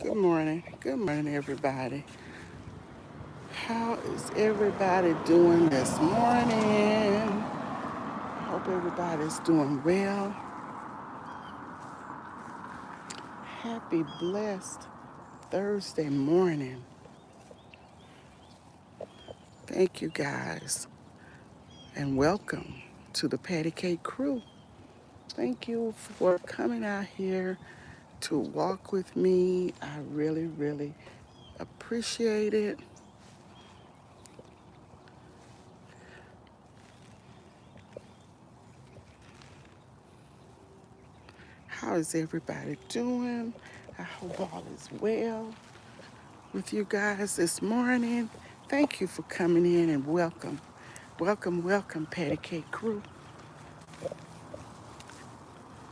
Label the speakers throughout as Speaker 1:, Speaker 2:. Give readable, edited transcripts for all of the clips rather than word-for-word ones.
Speaker 1: Good morning. Good morning, everybody. How is everybody doing this morning? Hope everybody's doing well. Happy, blessed Thursday morning. Thank you, guys, and welcome to the Patty Cake Crew. Thank you for coming out here to walk with me. I really, really appreciate it. How is everybody doing? I hope all is well with you guys this morning. Thank you for coming in and welcome. Welcome, welcome, Patty Cake Crew.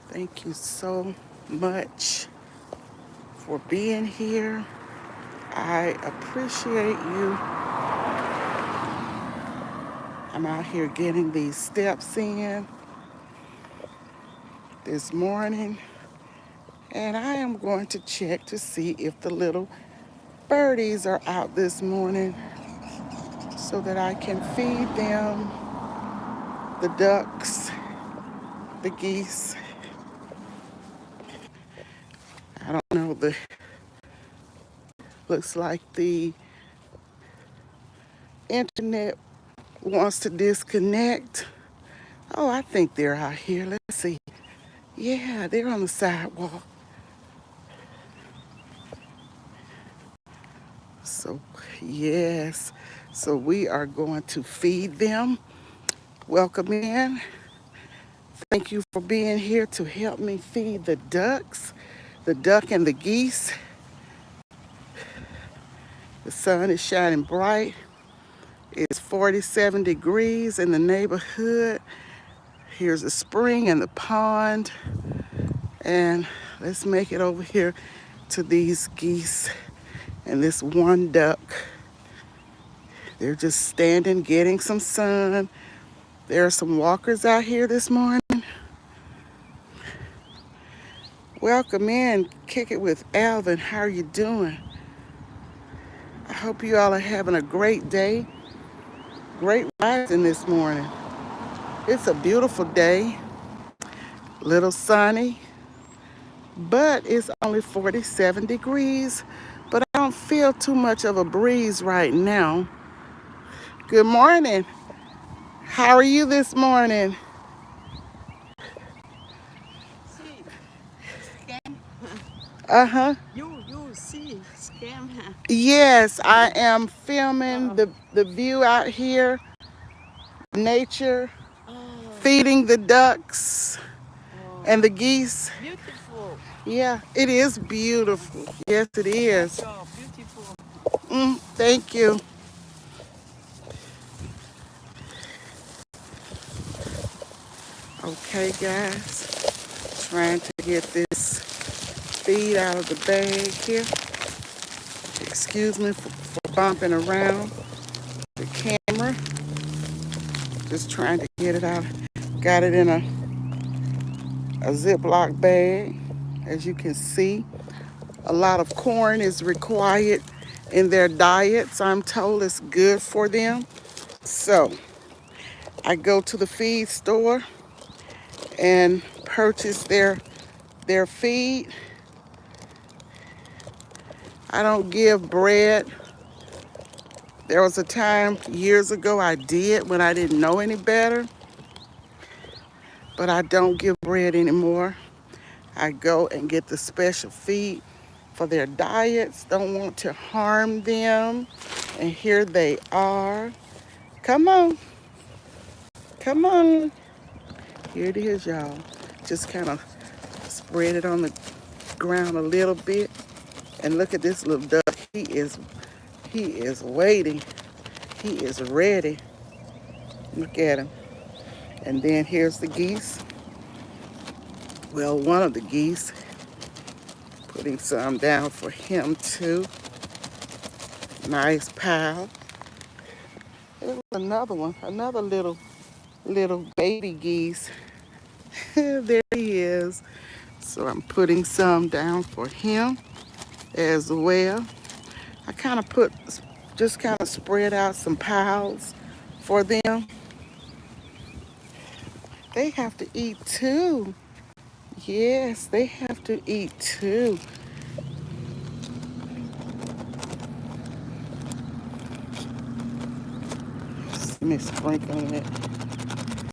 Speaker 1: Thank you so much for being here. I appreciate you. I'm out here getting these steps in this morning, and I am going to check to see if the little birdies are out this morning so that I can feed them, the ducks, the geese. I don't know, looks like the internet wants to disconnect. Oh, I think they're out here. Let's see. Yeah, they're on the sidewalk. So, yes. So we are going to feed them. Welcome in. Thank you for being here to help me feed the ducks, the duck and the geese. The sun is shining bright. It's 47 degrees in the neighborhood. Here's a spring and the pond. And let's make it over here to these geese and this one duck. They're just standing, getting some sun. There are some walkers out here this morning. Welcome in, Kick It with Alvin. How are you doing? I hope you all are having a great day. Great rising this morning. It's a beautiful day. Little sunny, but it's only 47 degrees. But I don't feel too much of a breeze right now. Good morning. How are you this morning?
Speaker 2: See, scam.
Speaker 1: Uh-huh.
Speaker 2: You see, scam.
Speaker 1: Yes, I am filming
Speaker 2: Oh,
Speaker 1: the view out here, nature,
Speaker 2: oh,
Speaker 1: feeding the ducks and
Speaker 2: oh,
Speaker 1: the geese.
Speaker 2: beautiful.
Speaker 1: Yeah, it is beautiful. Yes, it
Speaker 2: Good
Speaker 1: is.
Speaker 2: job, beautiful.
Speaker 1: Thank you. Okay, guys, trying to get this feed out of the bag here. Excuse me for bumping around the camera. Just trying to get it out. Got it in a Ziploc bag. As you can see, a lot of corn is required in their diets. I'm told it's good for them. So I go to the feed store and purchase their feed. I don't give bread. There was a time years ago I did when I didn't know any better, but I don't give bread anymore. I go and get the special feed for their diets. Don't want to harm them. And here they are. Come on. Come on. Here it is, y'all. Just kind of spread it on the ground a little bit. And look at this little duck. He is waiting. He is ready. Look at him. And then here's the geese. Well, one of the geese, putting some down for him too. Nice pile. There's another one, another little baby geese. There he is. So I'm putting some down for him. as well. I kind of put, just kind of spread out some piles for them. They have to eat too. Yes, they have to eat too. Let me sprinkle it.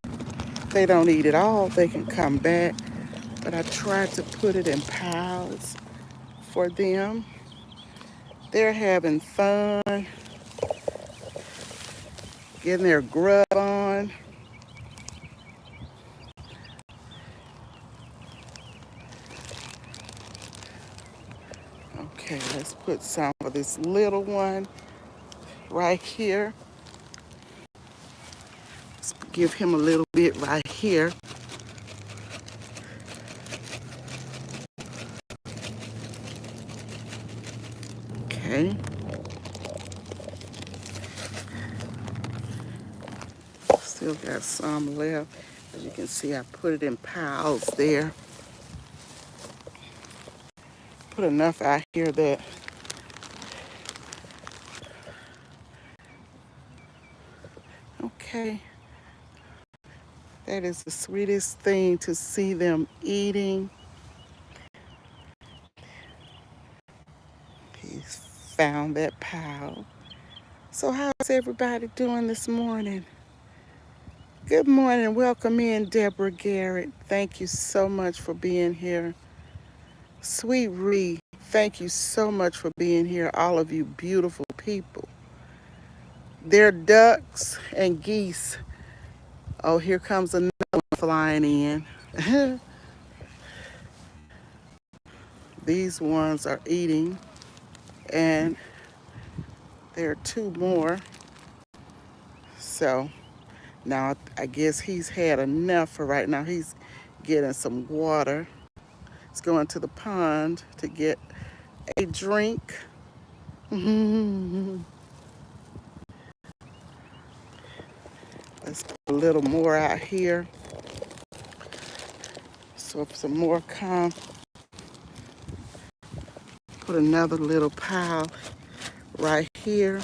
Speaker 1: If they don't eat it all, they can come back. But I tried to put it in piles for them. They're having fun, getting their grub on. Okay, let's put some of this little one right here. Let's give him a little bit right here. Okay. Still got some left. As you can see, I put it in piles there. Put enough out here that okay. That is the sweetest thing to see them eating. He's found that pile. So how's everybody doing this morning? Good morning. Welcome in, Deborah Garrett. Thank you so much for being here. Sweet Ree, thank you so much for being here, all of you beautiful people. They're ducks and geese. Oh, here comes another one flying in. These ones are eating, and there are two more. So now I guess he's had enough for right now. He's getting some water. He's going to the pond to get a drink. Let's put a little more out here. So if some more come, put another little pile right here.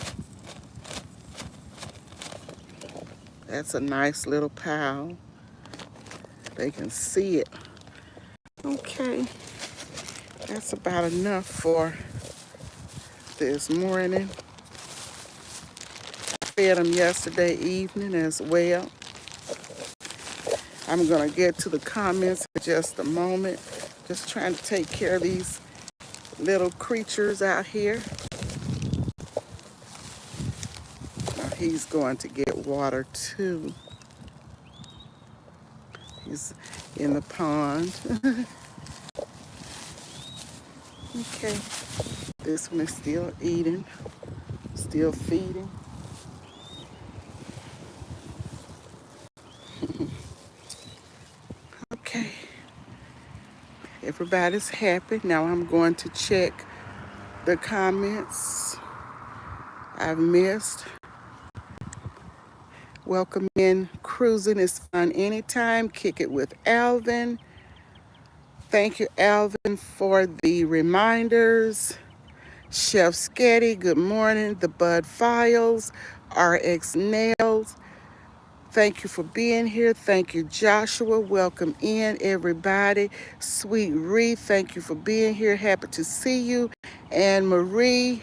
Speaker 1: That's a nice little pile. They can see it. Okay, that's about enough for this morning. Fed them yesterday evening as well. I'm gonna get to the comments in just a moment. Just trying to take care of these little creatures out here. Now he's going to get water too. He's in the pond. Okay, this one is still eating, still feeding. Okay, everybody's happy. Now I'm going to check the comments I've missed. Welcome in. Cruising is fun anytime. Kick it with Alvin. Thank you, Alvin, for the reminders. Chef Sketty, good morning. The Bud Files, RX Nails. Thank you for being here. Thank you, Joshua. Welcome in, everybody. Sweet Ree, thank you for being here. Happy to see you. And Marie,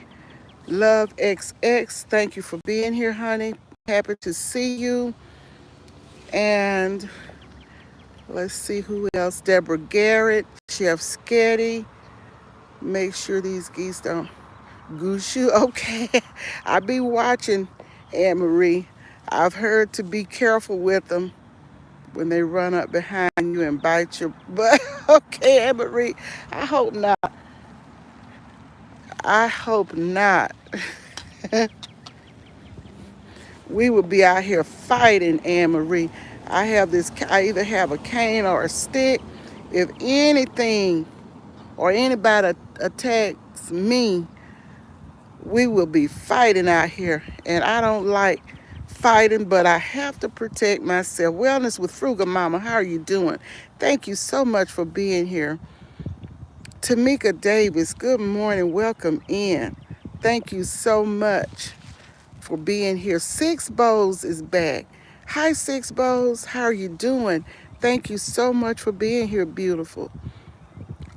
Speaker 1: Love XX, thank you for being here, honey. Happy to see you. And let's see who else. Deborah Garrett, Chef Sketty. Make sure these geese don't goose you. Okay, I be watching, Anne Marie. I've heard to be careful with them when they run up behind you and bite your butt. Okay, Anne Marie, I hope not. I hope not. We would be out here fighting, Anne Marie. I either have a cane or a stick. If anything or anybody attacks me, we will be fighting out here. And I don't like fighting, but I have to protect myself. Wellness with Frugal Mama, how are you doing? Thank you so much for being here Tamika Davis, good morning. Welcome in. Thank you so much for being here. Six Bowls is back. Hi, Six Bowls. How are you doing? Thank you so much for being here, beautiful.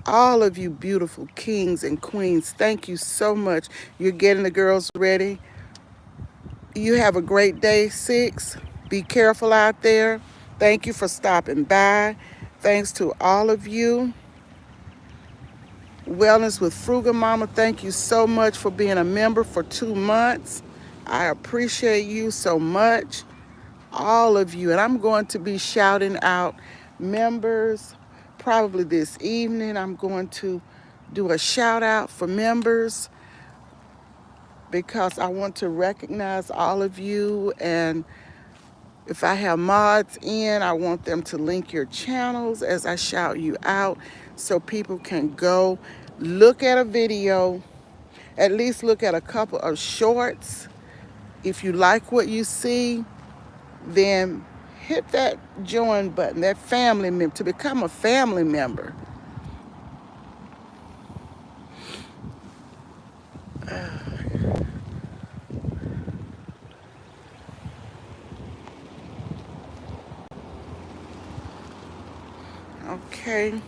Speaker 1: All of you beautiful kings and queens, thank you so much. You're getting the girls ready. You have a great day, Six. Be careful out there. Thank you for stopping by. Thanks to all of you. Wellness with Frugal Mama, thank you so much for being a member for 2 months. I appreciate you so much, all of you. And I'm going to be shouting out members probably this evening. I'm going to do a shout out for members because I want to recognize all of you. And if I have mods in, I want them to link your channels as I shout you out so people can go look at a video, at least look at a couple of shorts. If you like what you see, then hit that join button, that family member, to become a family member. Okay.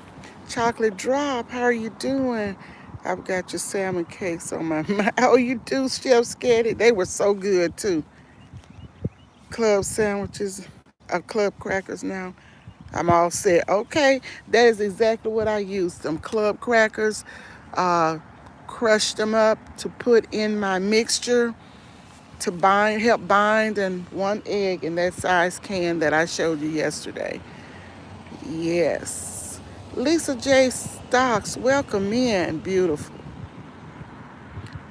Speaker 1: Chocolate Drop, how are you doing? I've got your salmon cakes on my mind. How you do, Chef Scatty? They were so good too. Club sandwiches, club crackers now. I'm all set. Okay, that is exactly what I used. Some club crackers, uh, crushed them up to put in my mixture to help bind, and 1 egg in that size can that I showed you yesterday. Yes. Lisa J. Stocks, welcome in, beautiful.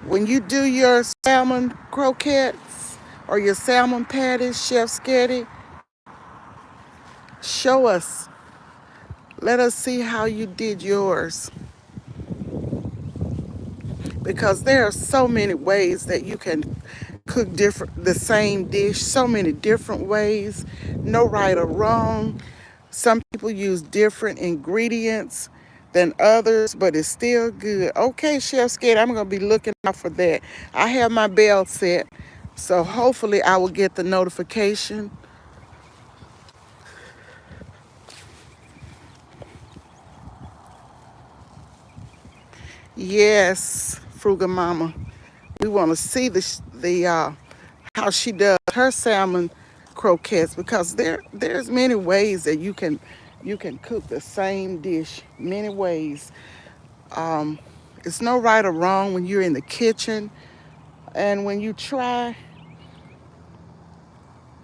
Speaker 1: When you do your salmon croquettes or your salmon patties, Chef Sketty, show us. Let us see how you did yours. Because there are so many ways that you can cook the same dish, so many different ways, no right or wrong. Some people use different ingredients than others, but it's still good. Okay, Chef Skate, I'm going to be looking out for that. I have my bell set, so hopefully I will get the notification. Yes, Frugal Mama. We want to see the how she does her salmon croquettes, because there's many ways that you can cook the same dish, many ways. It's no right or wrong when you're in the kitchen, and when you try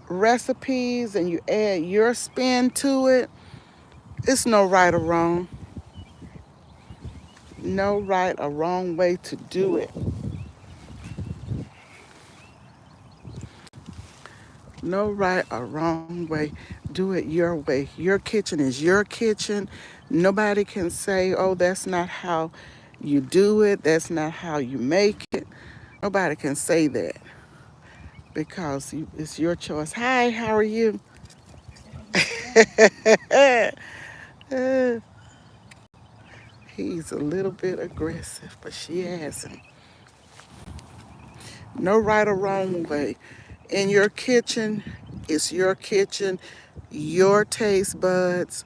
Speaker 1: recipes and you add your spin to it, it's no right or wrong. No right or wrong way to do it. No right or wrong way. Do it your way. Your kitchen is your kitchen. Nobody can say, oh, that's not how you do it. That's not how you make it. Nobody can say that because it's your choice. Hi, how are you? He's a little bit aggressive, but she has him. No right or wrong way. In your kitchen, it's your kitchen, your taste buds,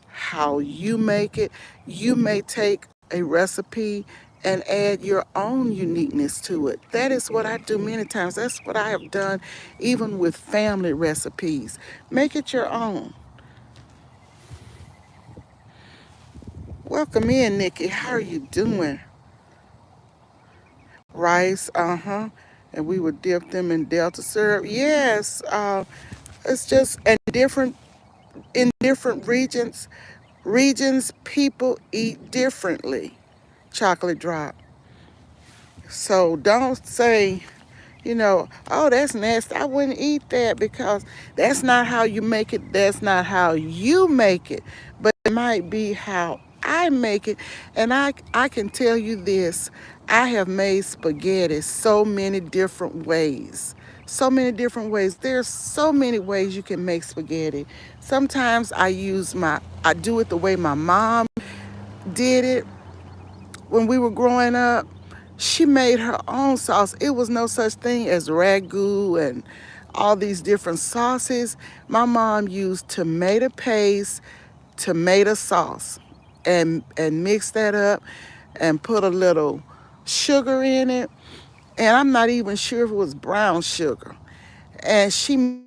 Speaker 1: how you make it. You may take a recipe and add your own uniqueness to it. That is what I do many times. That's what I have done even with family recipes. Make it your own. Welcome in, Nikki. How are you doing? Rice, and we would dip them in Delta syrup. Yes, it's just and different in different regions people eat differently. Chocolate Drop. So don't say, oh, that's nasty. I wouldn't eat that because that's not how you make it. That's not how you make it. But it might be how I make it. And I can tell you this, I have made spaghetti so many different ways. So many different ways. There's so many ways you can make spaghetti. Sometimes I do it the way my mom did it. when we were growing up, she made her own sauce. It was no such thing as ragu and all these different sauces. My mom used tomato paste, tomato sauce, and mix that up and put a little sugar in it. And I'm not even sure if it was brown sugar. And she made it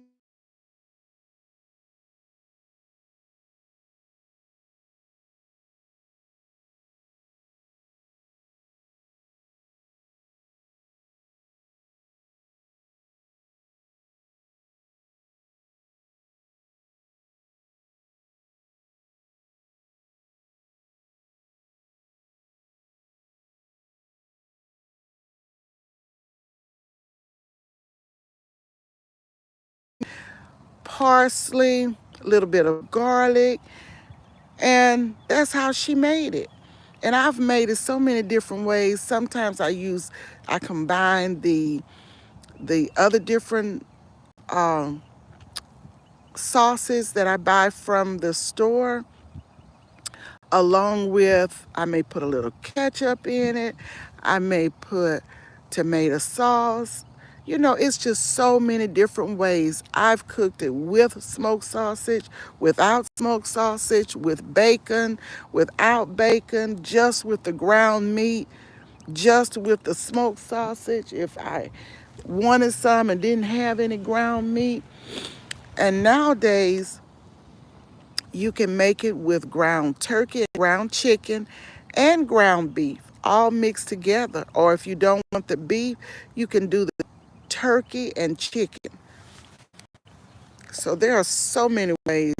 Speaker 1: parsley, a little bit of garlic, and that's how she made it. And I've made it so many different ways. Sometimes I combine the other different um, sauces that I buy from the store, along with I may put a little ketchup in it. I may put tomato sauce. You know, it's just so many different ways. I've cooked it with smoked sausage, without smoked sausage, with bacon, without bacon, just with the ground meat, just with the smoked sausage if I wanted some and didn't have any ground meat. And nowadays, you can make it with ground turkey, ground chicken, and ground beef all mixed together. Or if you don't want the beef, you can do the turkey and chicken. So there are so many ways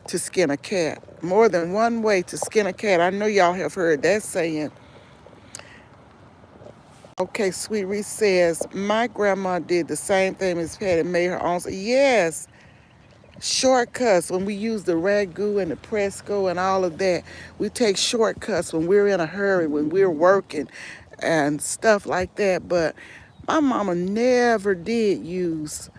Speaker 1: to skin a cat. More than one way to skin a cat. I know y'all have heard that saying. Okay, Sweet Reese says, my grandma did the same thing as Patty, made her own. Yes, shortcuts when we use the ragu and the Presco and all of that. We take shortcuts when we're in a hurry, when we're working and stuff like that. But my mama never did use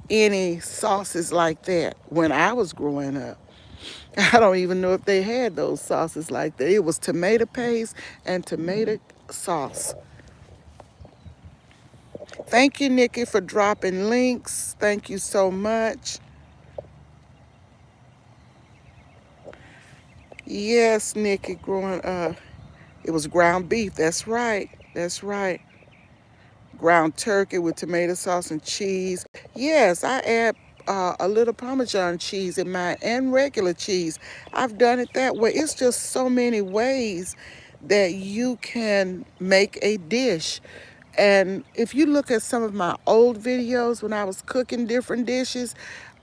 Speaker 1: any sauces like that when I was growing up. I don't even know if they had those sauces like that. It was tomato paste and tomato sauce. Thank you, Nikki, for dropping links. Thank you so much. Yes, Nikki, growing up, it was ground beef. That's right. That's right. Ground turkey with tomato sauce and cheese. Yes, I add a little Parmesan cheese in mine and regular cheese. I've done it that way. It's just so many ways that you can make a dish. And if you look at some of my old videos when I was cooking different dishes,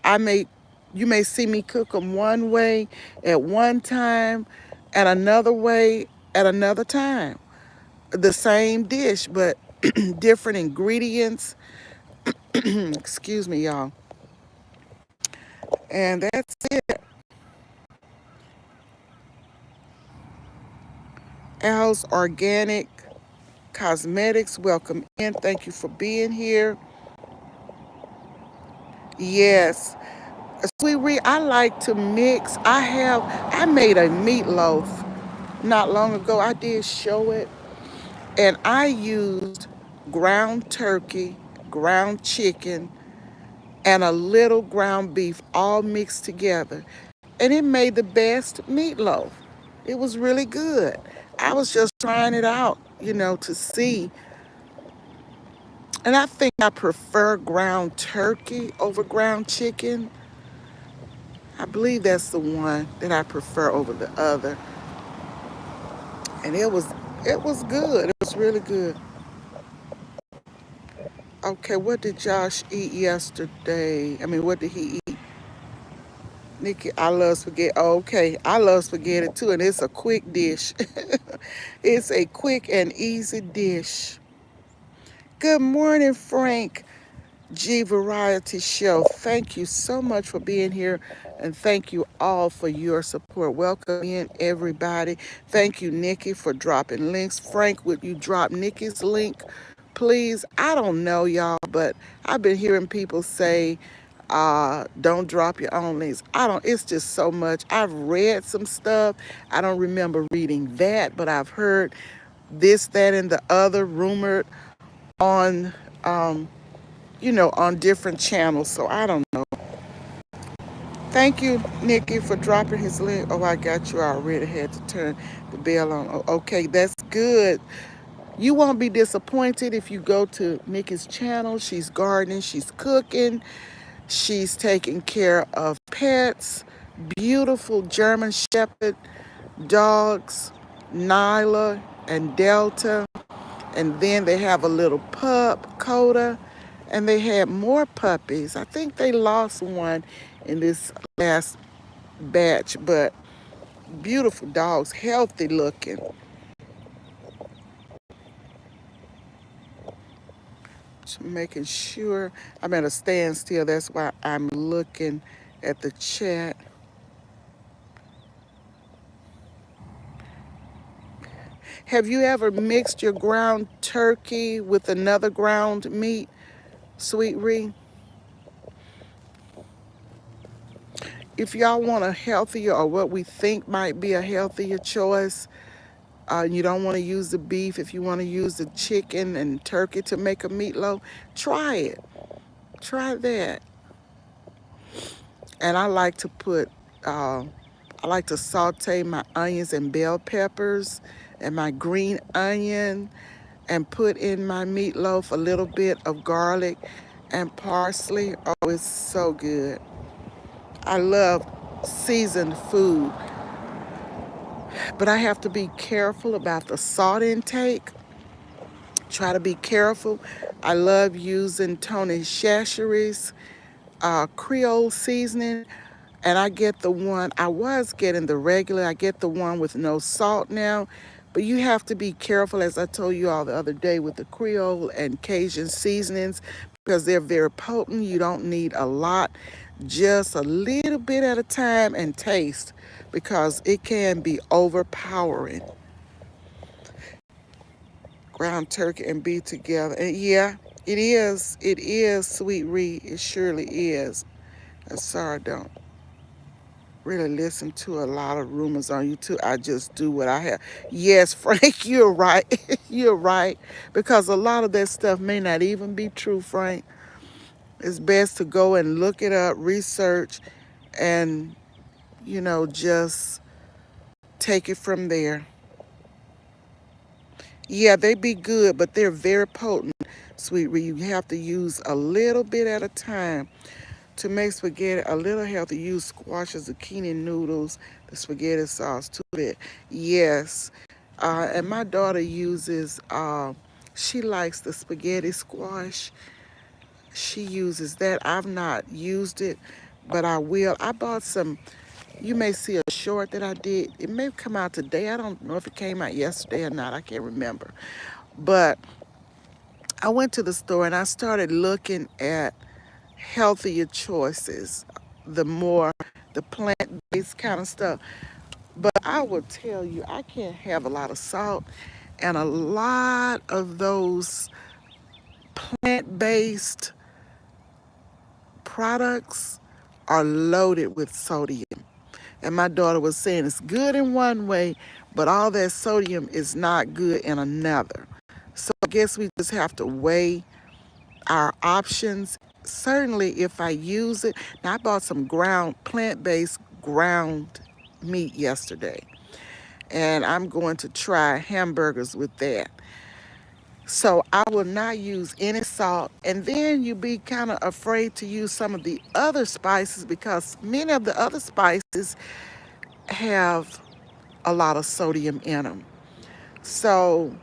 Speaker 1: I may you may see me cook them one way at one time and another way at another time. The same dish, but different ingredients. Excuse me, y'all. And that's it. Al's Organic Cosmetics, welcome in. Thank you for being here. Yes. Sweet Ree, I like to mix. I made a meatloaf not long ago. I did show it. And I used ground turkey, ground chicken, and a little ground beef all mixed together. And it made the best meatloaf. It was really good. I was just trying it out, to see. And I think I prefer ground turkey over ground chicken. I believe that's the one that I prefer over the other. And it was good. It was really good. Okay, what did Josh eat yesterday? I mean, what did he eat? Nikki, I love spaghetti. Oh, okay, I love spaghetti too, and it's a quick dish. It's a quick and easy dish. Good morning, Frank. G Variety Show. Thank you so much for being here, and thank you all for your support. Welcome in, everybody. Thank you, Nikki, for dropping links. Frank, would you drop Nikki's link, please? I don't know, y'all, but I've been hearing people say Don't drop your own links. I don't, it's just so much. I've read some stuff. I don't remember reading that, but I've heard this, that, and the other rumored on, um, on different channels. So I don't know. Thank you, Nikki, for dropping his link. Oh, I got you. I already had to turn the bell on. Oh, okay, that's good. You won't be disappointed if you go to Nikki's channel. She's gardening, she's cooking, she's taking care of pets, beautiful German Shepherd dogs, Nyla and Delta. And then they have a little pup, Coda. And they had more puppies. I think they lost one in this last batch, but beautiful dogs, healthy looking. Just making sure I'm at a standstill. That's why I'm looking at the chat. Have you ever mixed your ground turkey with another ground meat, Sweet Ree? If y'all want a healthier or what we think might be a healthier choice, you don't want to use the beef. If you want to use the chicken and turkey to make a meatloaf, try it. Try that. And I like to saute my onions and bell peppers and my green onion and put in my meatloaf a little bit of garlic and parsley. Oh, it's so good. I love seasoned food, but I have to be careful about the salt intake. Try to be careful. I love using Tony Chachere's Creole seasoning, and I get the one, I was getting the regular, I get the one with no salt now, but you have to be careful, as I told you all the other day, with the Creole and Cajun seasonings because they're very potent. You don't need a lot, just a little bit at a time and taste because it can be overpowering. Ground turkey and beef together. And yeah, it is, Sweet Ree, it surely is. I'm sorry, I don't really listen to a lot of rumors on YouTube. I just do what I have. Yes, Frank, you're right. You're right. Because a lot of that stuff may not even be true, Frank. It's best to go and look it up, research, and, just take it from there. Yeah, they be good, but they're very potent, Sweet Ree. You have to use a little bit at a time. To make spaghetti a little healthy, use squash or zucchini noodles, the spaghetti sauce to it. Yes. And my daughter uses, she likes the spaghetti squash. She uses that. I've not used it, but I will. I bought some, you may see a short that I did. It may come out today. I don't know if it came out yesterday or not. I can't remember. But I went to the store and I started looking at healthier choices, the plant-based kind of stuff. But I will tell you, I can't have a lot of salt, and a lot of those plant-based products are loaded with sodium. And my daughter was saying it's good in one way, but all that sodium is not good in another. So I guess we just have to weigh our options. Certainly, if I use it, now I bought some plant-based ground meat yesterday, and I'm going to try hamburgers with that. So I will not use any salt, and then you be kind of afraid to use some of the other spices because many of the other spices have a lot of sodium in them. So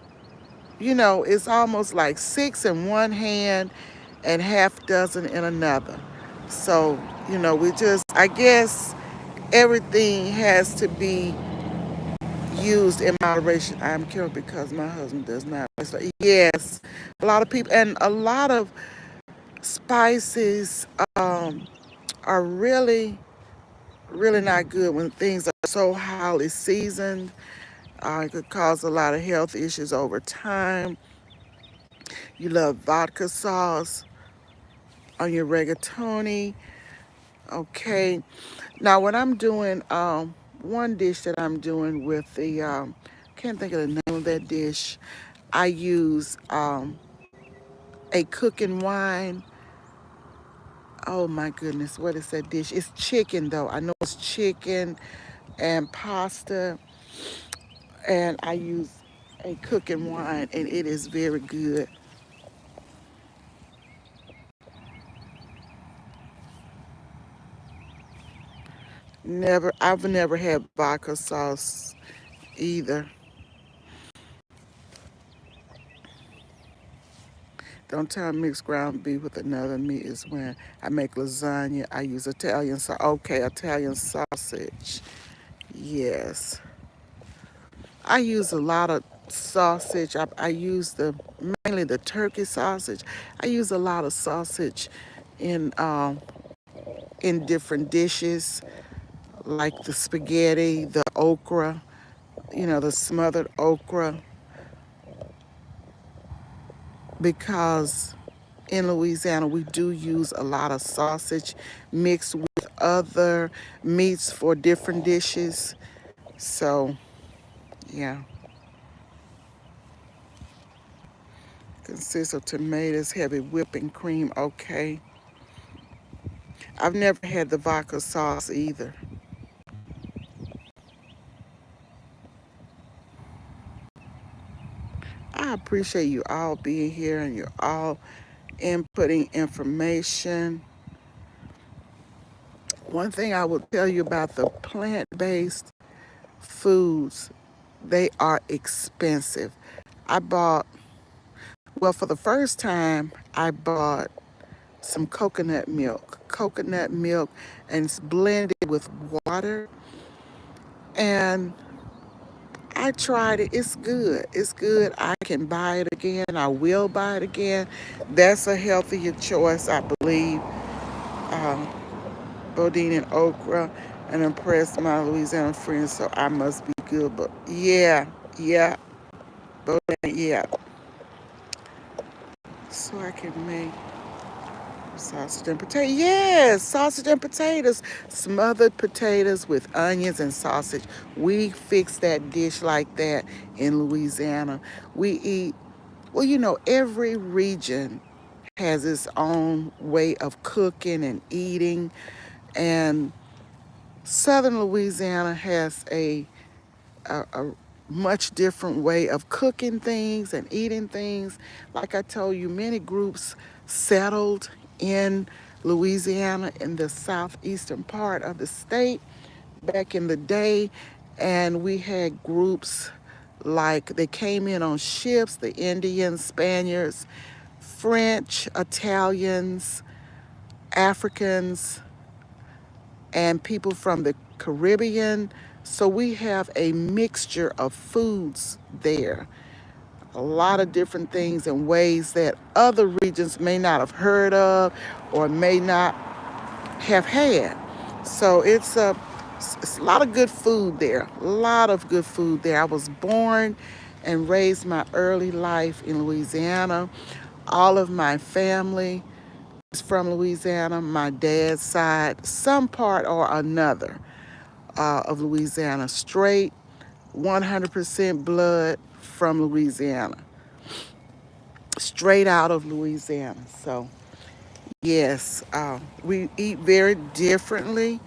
Speaker 1: it's almost like six in one hand and half dozen in another. So, I guess everything has to be used in moderation. I'm careful because my husband does not. So, yes, a lot of people, and a lot of spices are really, really not good when things are so highly seasoned. It could cause a lot of health issues over time. You love vodka sauce on your rigatoni. Okay. Now, what I'm doing, one dish that I'm doing with the, can't think of the name of that dish. I use a cooking wine. Oh my goodness, what is that dish? It's chicken though. I know it's chicken and pasta, and I use a cooking wine, and it is very good. I've never had vodka sauce either. Don't tell me mixed ground beef with another meat is when I make lasagna. I use Italian Okay, Italian sausage. Yes, I use a lot of sausage. I use mainly the turkey sausage. I use a lot of sausage in um, in different dishes like the spaghetti, the okra. The smothered okra, because in Louisiana we do use a lot of sausage mixed with other meats for different dishes. So yeah, consists of tomatoes, heavy whipping cream. Okay, I've never had the vodka sauce either. I appreciate you all being here and you're all inputting information. One thing I will tell you about the plant-based foods, they are expensive. I bought, well, for the first time, I bought some coconut milk, and it's blended with water. And I tried it. It's good. It's good. I can buy it again. I will buy it again. That's a healthier choice, I believe. Um, Bodine and okra and impressed my Louisiana friends, so I must be good. But yeah, yeah, Bodine, yeah. So I can make sausage and potato. Yes, sausage and potatoes. Smothered potatoes with onions and sausage. We fix that dish like that in Louisiana. We eat, well, every region has its own way of cooking and eating. And Southern Louisiana has a much different way of cooking things and eating things. Like I told you, many groups settled in Louisiana in the southeastern part of the state back in the day. And we had groups like they came in on ships, the Indians, Spaniards, French, Italians, Africans, and people from the Caribbean. So we have a mixture of foods there, a lot of different things and ways that other regions may not have heard of or may not have had. So it's a lot of good food there, a lot of good food there. I was born and raised my early life in Louisiana. All of my family from Louisiana, my dad's side, some part or another of Louisiana, straight 100% blood from Louisiana, straight out of Louisiana. So, yes, we eat very differently.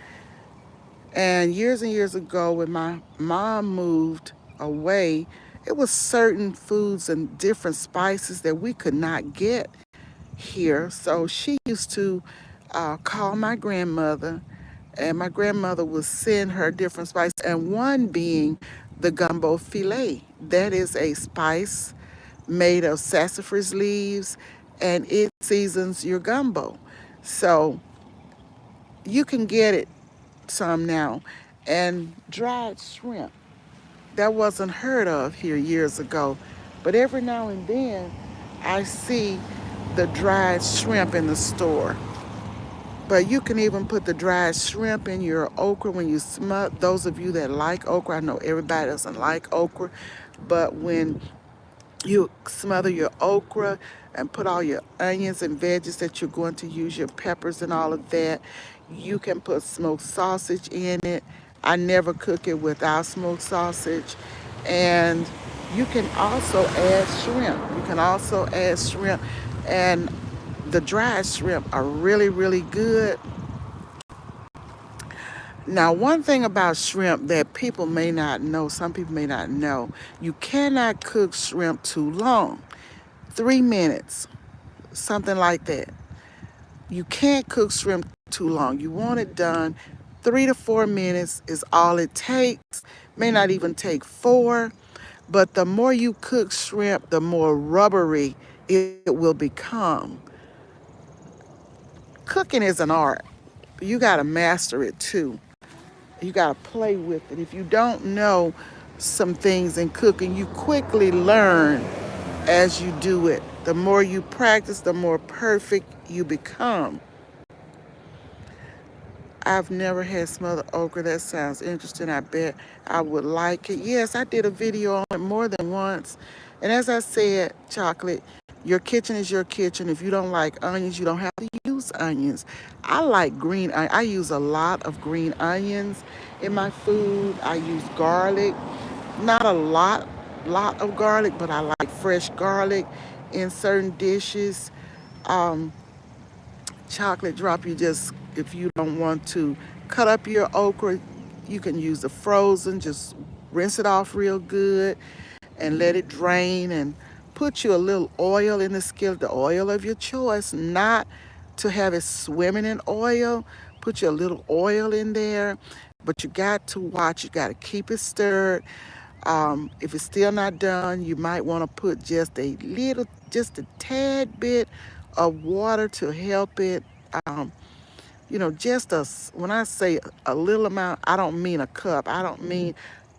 Speaker 1: And years ago, when my mom moved away, it was certain foods and different spices that we could not get here. So she used to call my grandmother, and my grandmother would send her different spices, and one being the gumbo filet. That is a spice made of sassafras leaves, and it seasons your gumbo. So you can get it some now. And dried shrimp. That wasn't heard of here years ago. But every now and then, I see the dried shrimp in the store. But you can even put the dried shrimp in your okra when you smother. Those of you that like okra, I know everybody doesn't like okra, but when You smother your okra and put all your onions and veggies that you're going to use, your peppers and all of that. You can put smoked sausage in it. I never cook it without smoked sausage. And you can also add shrimp. You can also add shrimp. And the dried shrimp are really, really good. Now, one thing about shrimp that people may not know, some people may not know, you cannot cook shrimp too long. 3 minutes, something like that. You can't cook shrimp too long. You want it done 3 to 4 minutes is all it takes. May not even take four, but the more you cook shrimp, the more rubbery it will become. Cooking is an art. You got to master it too. You got to play with it. If you don't know some things in cooking, you quickly learn as you do it. The more you practice, the more perfect you become. I've never had smothered okra. That sounds interesting. I bet I would like it. Yes, I did a video on it more than once. And as I said, chocolate, your kitchen is your kitchen. If you don't like onions, you don't have to use onions. I like green onions. I use a lot of green onions in my food. I use garlic. Not a lot of garlic, but I like fresh garlic in certain dishes. Um, Chocolate drop, you just, if you don't want to cut up your okra, you can use the frozen, just rinse it off real good and let it drain and put you a little oil in the skillet, the oil of your choice, not to have it swimming in oil. Put you a little oil in there, but you got to watch, you got to keep it stirred. If it's still not done, you might want to put just a tad bit of water to help it. Um, when I say a little amount, I don't mean a cup. I don't mean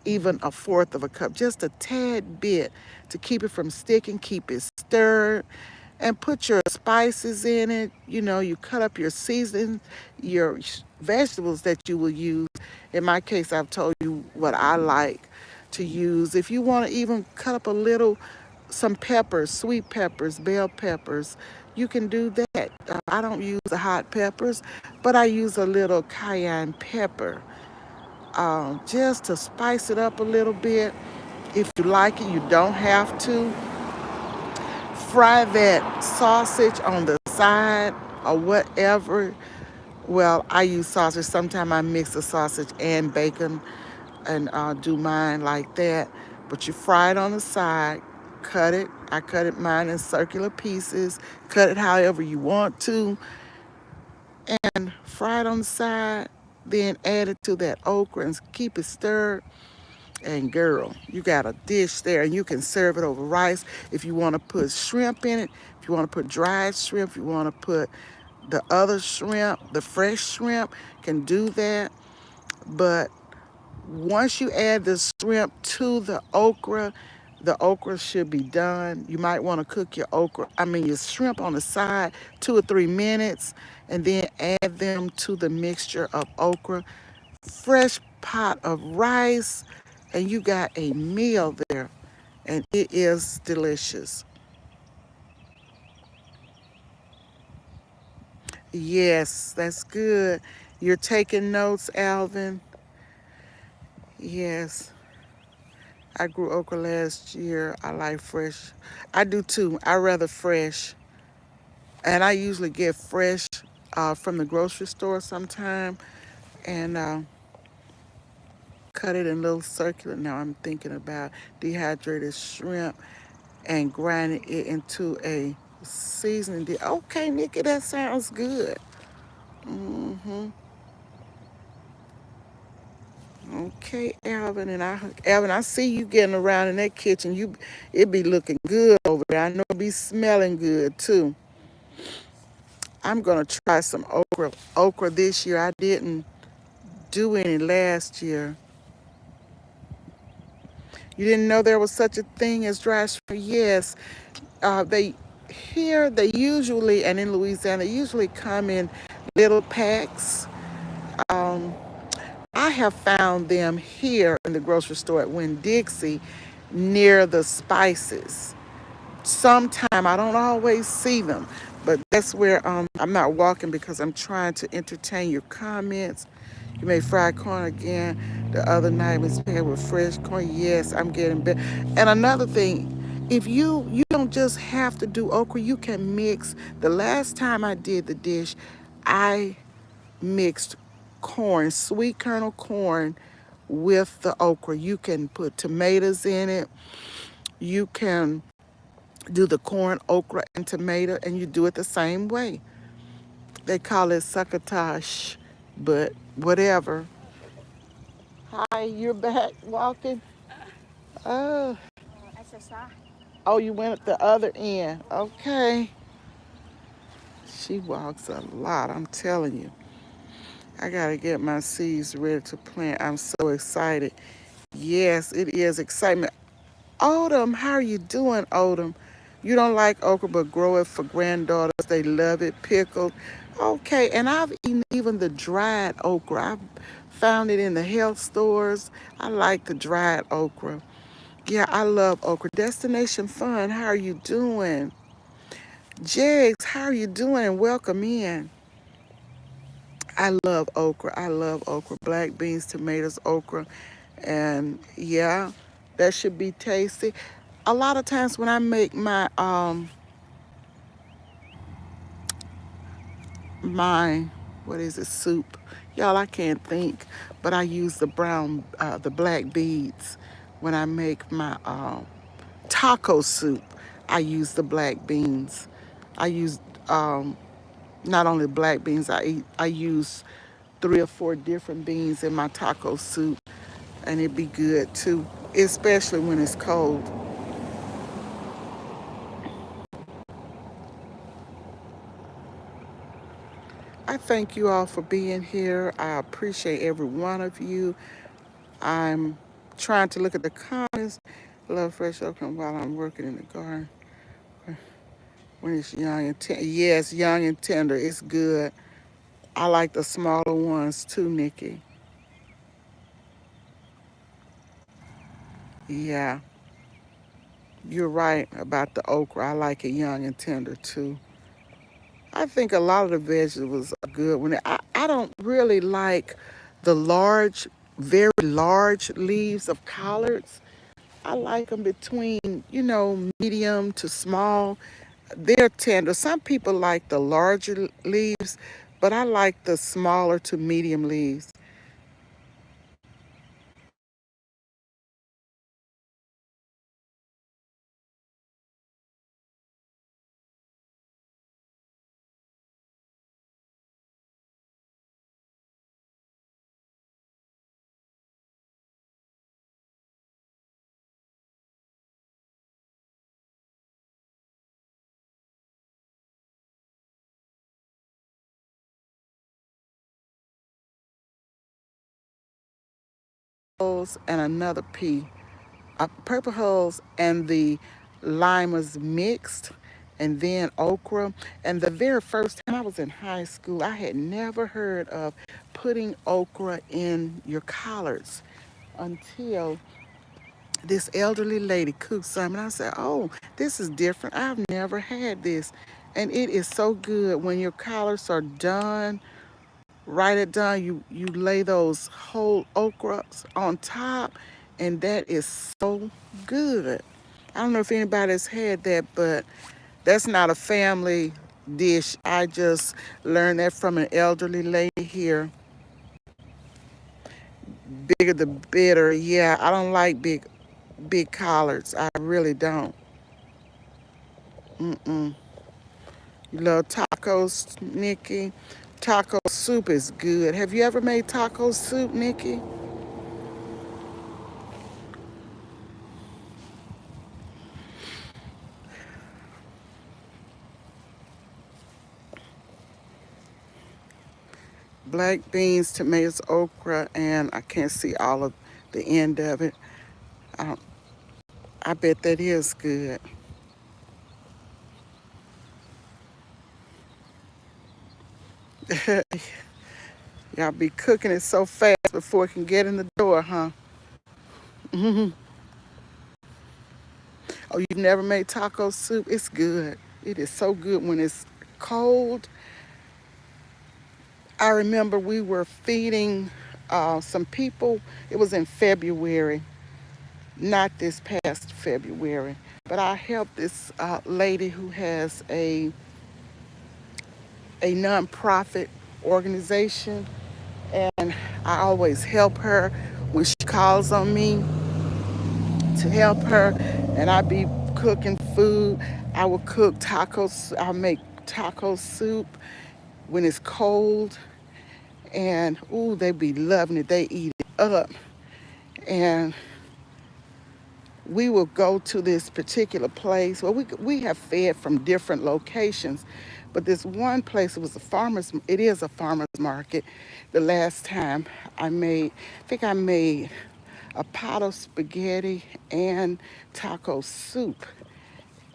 Speaker 1: even a fourth of a cup. Just a tad bit to keep it from sticking, keep it stirred, and put your spices in it. You cut up your seasoning, your vegetables that you will use. In my case, I've told you what I like to use. If you want to even cut up some peppers, sweet peppers, bell peppers, you can do that. I don't use the hot peppers, but I use a little cayenne pepper just to spice it up a little bit. If you like it, you don't have to. Fry that sausage on the side or whatever. Well, I use sausage. Sometimes I mix the sausage and bacon and do mine like that. But you fry it on the side, cut it. I cut it mine in circular pieces. Cut it however you want to, and fry it on the side. Then add it to that okra and keep it stirred. And girl, you got a dish there, and you can serve it over rice. If you want to put shrimp in it, if you want to put dried shrimp, if you want to put the other shrimp, the fresh shrimp, can do that. But once you add the shrimp to the okra should be done. You might want to cook your shrimp on the side 2 or 3 minutes, and then add them to the mixture of okra, fresh pot of rice, and you got a meal there, and it is delicious. Yes, that's good. You're taking notes, Alvin? Yes. I grew okra last year. I like fresh. I do too. I rather fresh. And I usually get fresh from the grocery store sometime and cut it in little circular. Now I'm thinking about dehydrated shrimp and grinding it into a seasoning. Okay, Nikki, that sounds good. hmm Okay, Alvin, I see you getting around in that kitchen. It be looking good over there. I know it be smelling good too. I'm gonna try some okra this year. I didn't do any last year. You didn't know there was such a thing as dry shrimp? Yes, they they usually, and in Louisiana, they usually come in little packs. Um, I have found them here in the grocery store at Winn Dixie near the spices. sometime. I don't always see them, but that's where I'm not walking because I'm trying to entertain your comments. You made fried corn again the other night. Was paired with fresh corn. Yes, I'm getting better. And another thing, if you don't just have to do okra, you can mix. The last time I did the dish, I mixed corn, sweet kernel corn, with the okra. You can put tomatoes in it. You can do the corn, okra, and tomato, and you do it the same way. They call it succotash, but whatever. Hi, you're back walking. Oh,
Speaker 2: Exercise.
Speaker 1: oh, you went at the other end. Okay. She walks a lot, I'm telling you. I gotta get my seeds ready to plant. I'm so excited. Yes, it is excitement. Odom, how are you doing, Odom? You don't like okra, but grow it for granddaughters. They love it, pickled. Okay, and I've eaten even the dried okra. I've found it in the health stores. I like the dried okra. Yeah, I love okra. Destination Fun, how are you doing? Jegs, how are you doing? And welcome in. I love okra. I love okra. Black beans, tomatoes, okra. And yeah, that should be tasty. A lot of times when I make my what is it, soup, y'all, I can't think, but I use the black beads. When I make my taco soup, I use the black beans. I use not only black beans, I use 3 or 4 different beans in my taco soup, and it'd be good too, especially when it's cold. I thank you all for being here. I appreciate every one of you. I'm trying to look at the comments. Love fresh okra while I'm working in the garden. When it's young and tender. Yes, young and tender. It's good. I like the smaller ones too, Nikki. Yeah, you're right about the okra. I like it young and tender too. I think a lot of the vegetables are good. I don't really like the large, very large leaves of collards. I like them between, medium to small. They're tender. Some people like the larger leaves, but I like the smaller to medium leaves. And another pea. Purple hulls and the limas mixed, and then okra. And the very first time I was in high school, I had never heard of putting okra in your collards until this elderly lady cooked some. And I said, oh, this is different. I've never had this. And it is so good when your collards are done. Right it done, you lay those whole okras on top, and that is so good. I don't know if anybody's had that, but that's not a family dish. I just learned that from an elderly lady here. Bigger the better. Yeah, I don't like big collards. I really don't. Mm-mm. You love tacos, Nikki? Taco soup is good. Have you ever made taco soup, Nikki? Black beans, tomatoes, okra, and I can't see all of the end of it. I, don't, I bet that is good. Y'all be cooking it so fast before it can get in the door, huh? Oh, you've never made taco soup? It's good. It is so good when it's cold. I remember we were feeding some people. It was in February, not this past February, but I helped this lady who has a nonprofit organization, and I always help her when she calls on me to help her, and I be cooking food. I will cook tacos. I'll make taco soup when it's cold, and ooh, they be loving it. They eat it up, and we will go to this particular place. Well, we have fed from different locations, but this one place, it was a farmer's. It is a farmer's market. The last time I think I made a pot of spaghetti and taco soup,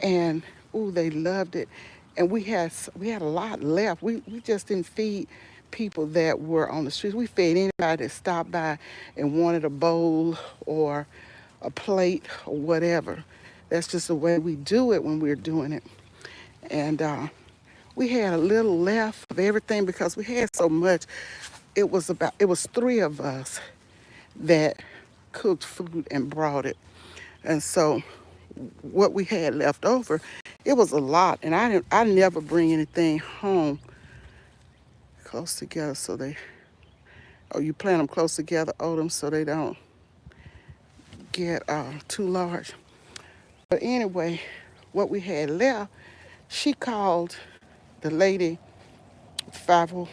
Speaker 1: and ooh, they loved it. And we had a lot left. We just didn't feed people that were on the streets. We fed anybody that stopped by and wanted a bowl or a plate or whatever. That's just the way we do it when we're doing it. And we had a little left of everything because we had so much. It was three of us that cooked food and brought it. And so what we had left over, it was a lot. And I never bring anything home close together so they, oh, you plant them close together, Odom, so they don't get too large. But anyway, what we had left, she called the lady 50,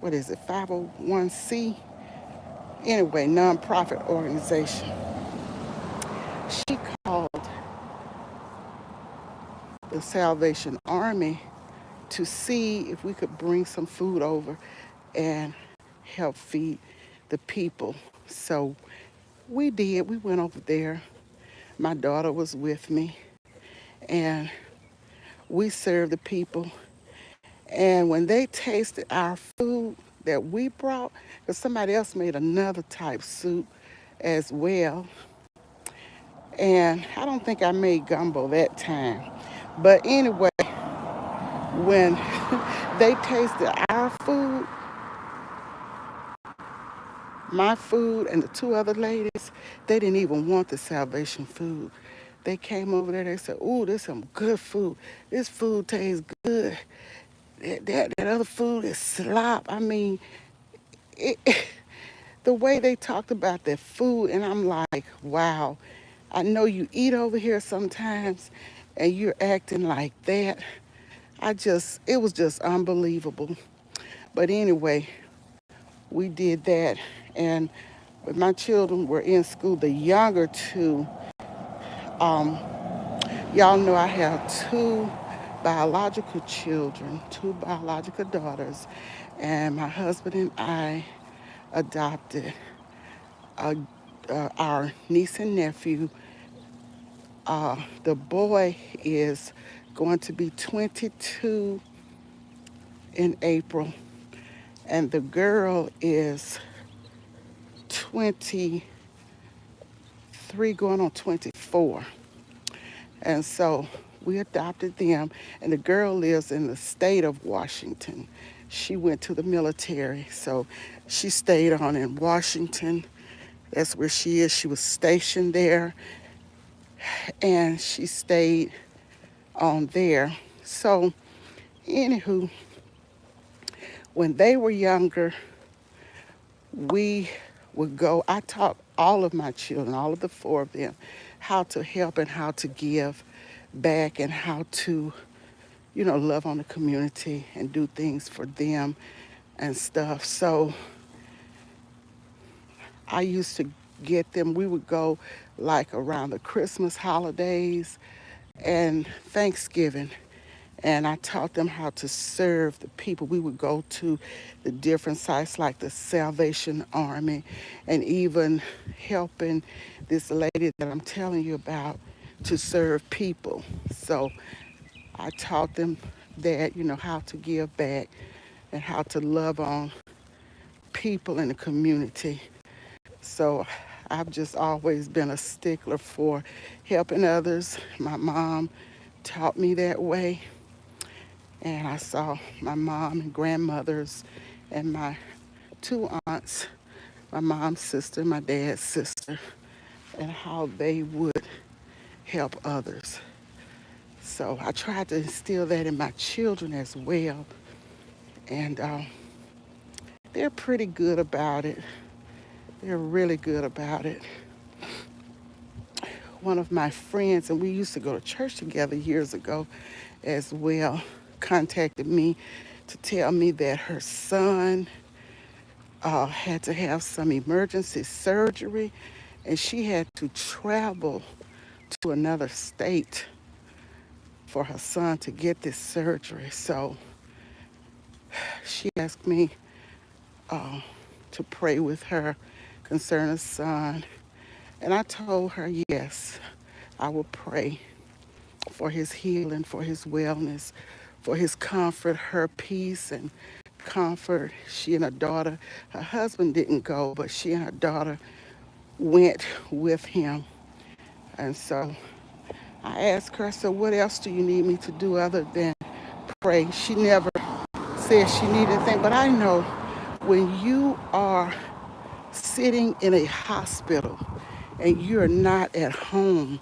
Speaker 1: what is it, 501c? Anyway, nonprofit organization. She called the Salvation Army to see if we could bring some food over and help feed the people. So we did. We went over there. My daughter was with me, and we served the people. And when they tasted our food that we brought, because somebody else made another type soup as well, and I don't think I made gumbo that time. But anyway, when they tasted our food, my food, and the two other ladies, they didn't even want the Salvation food. They came over there, they said, ooh, this is some good food. This food tastes good. That other food is slop. I mean, it, the way they talked about their food, and I'm like, wow, I know you eat over here sometimes and you're acting like that. It was just unbelievable. But anyway, we did that. And when my children were in school, the younger two, um, y'all know I have two biological children, two biological daughters, and my husband and I adopted uh, our niece and nephew. The boy is going to be 22 in April, and the girl is 23 going on 24. And so we adopted them, and the girl lives in the state of Washington. She went to the military, so she stayed on in Washington. That's where she is. She was stationed there, and she stayed on there. So, anywho, when they were younger, we would go. I taught all of my children, all of the four of them, how to help and how to give back and how to, love on the community and do things for them and stuff. So I used to get them, we would go like around the Christmas holidays and Thanksgiving. And I taught them how to serve the people. We would go to the different sites like the Salvation Army and even helping this lady that I'm telling you about to serve people. So I taught them that, how to give back and how to love on people in the community. So I've just always been a stickler for helping others. My mom taught me that way, and I saw my mom and grandmothers and my two aunts, my mom's sister, my dad's sister, and how they would help others. So I tried to instill that in my children as well, and they're pretty good about it. They're really good about it. One of my friends, and we used to go to church together years ago as well, contacted me to tell me that her son had to have some emergency surgery and she had to travel to another state for her son to get this surgery. So she asked me uh, to pray with her concerning her son. And I told her, yes, I will pray for his healing, for his wellness, for his comfort, her peace and comfort. She and her daughter, her husband didn't go, but she and her daughter went with him. And so I asked her, so what else do you need me to do other than pray? She never said she needed anything, but I know when you are sitting in a hospital and you're not at home,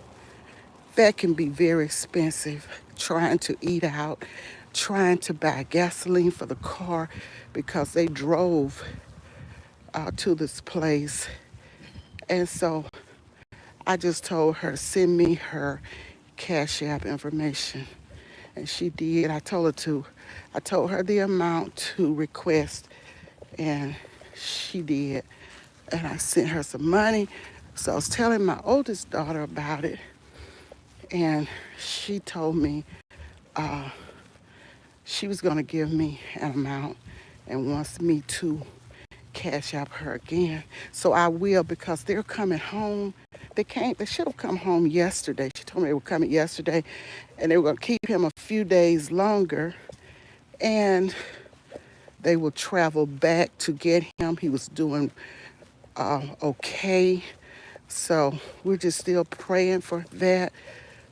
Speaker 1: that can be very expensive. Trying to eat out, trying to buy gasoline for the car because they drove to this place. And so I just told her, send me her Cash App information. And she did. I told her the amount to request, and she did. And I sent her some money. So I was telling my oldest daughter about it, and she told me she was going to give me an amount and wants me to Cash App her again. So I will, because they're coming home. They should have come home yesterday. She told me they were coming yesterday and they were going to keep him a few days longer and they will travel back to get him. He was doing okay. So we're just still praying for that,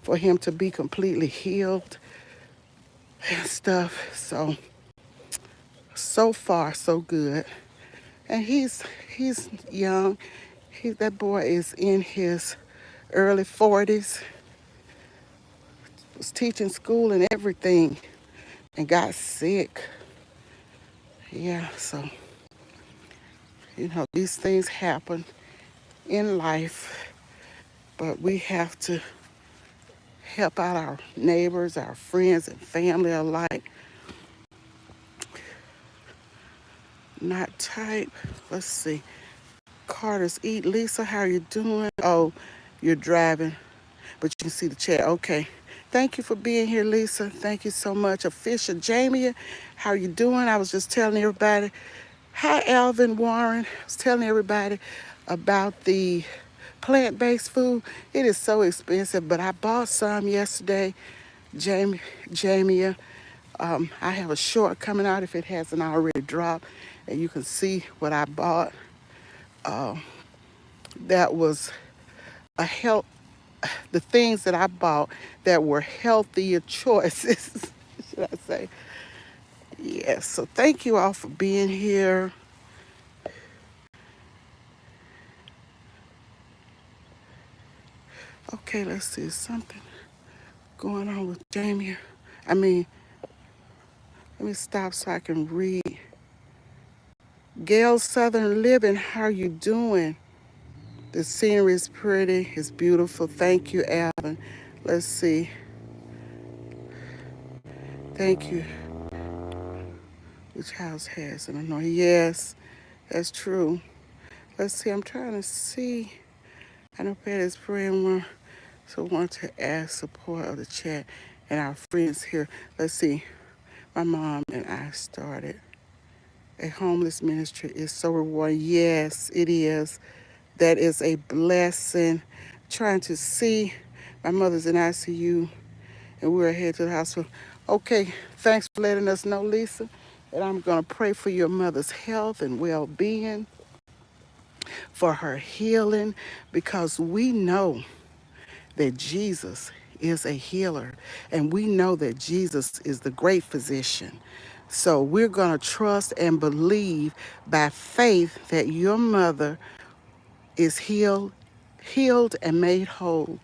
Speaker 1: for him to be completely healed and stuff. So far, so good. And he's young. That boy is in his early 40s. Was teaching school and everything, and got sick. Yeah, so these things happen in life, but we have to help out our neighbors, our friends, and family alike. Not type. Let's see. Carter's Eat. Lisa, how are you doing? Oh, you're driving, but you can see the chat. Okay. Thank you for being here, Lisa. Thank you so much. Official Jamie, how are you doing? I was just telling everybody. Hi, Alvin Warren. I was telling everybody about the plant-based food. It is so expensive, but I bought some yesterday. Jamie, I have a short coming out if it hasn't already dropped, and you can see what I bought. That was a health, the things that I bought that were healthier choices, should I say. Yes, so thank you all for being here. Okay, let's see, something going on with Jamie. I mean, let me stop so I can read. Gail Southern Living, how you doing? The scenery is pretty, it's beautiful. Thank you, Alvin. Let's see. Thank you. Which house has an annoying? Yes, that's true. Let's see, I'm trying to see. I know Pat is praying more, so I want to ask support of the chat and our friends here. Let's see. My mom and I started a homeless ministry. It's so rewarding. Yes, it is. That is a blessing. Trying to see. My mother's in ICU, and we're headed to the hospital. Okay, thanks for letting us know, Lisa. And I'm going to pray for your mother's health and well-being. for her healing, because we know that Jesus is a healer, and we know that Jesus is the great physician. So we're going to trust and believe by faith that your mother is healed and made whole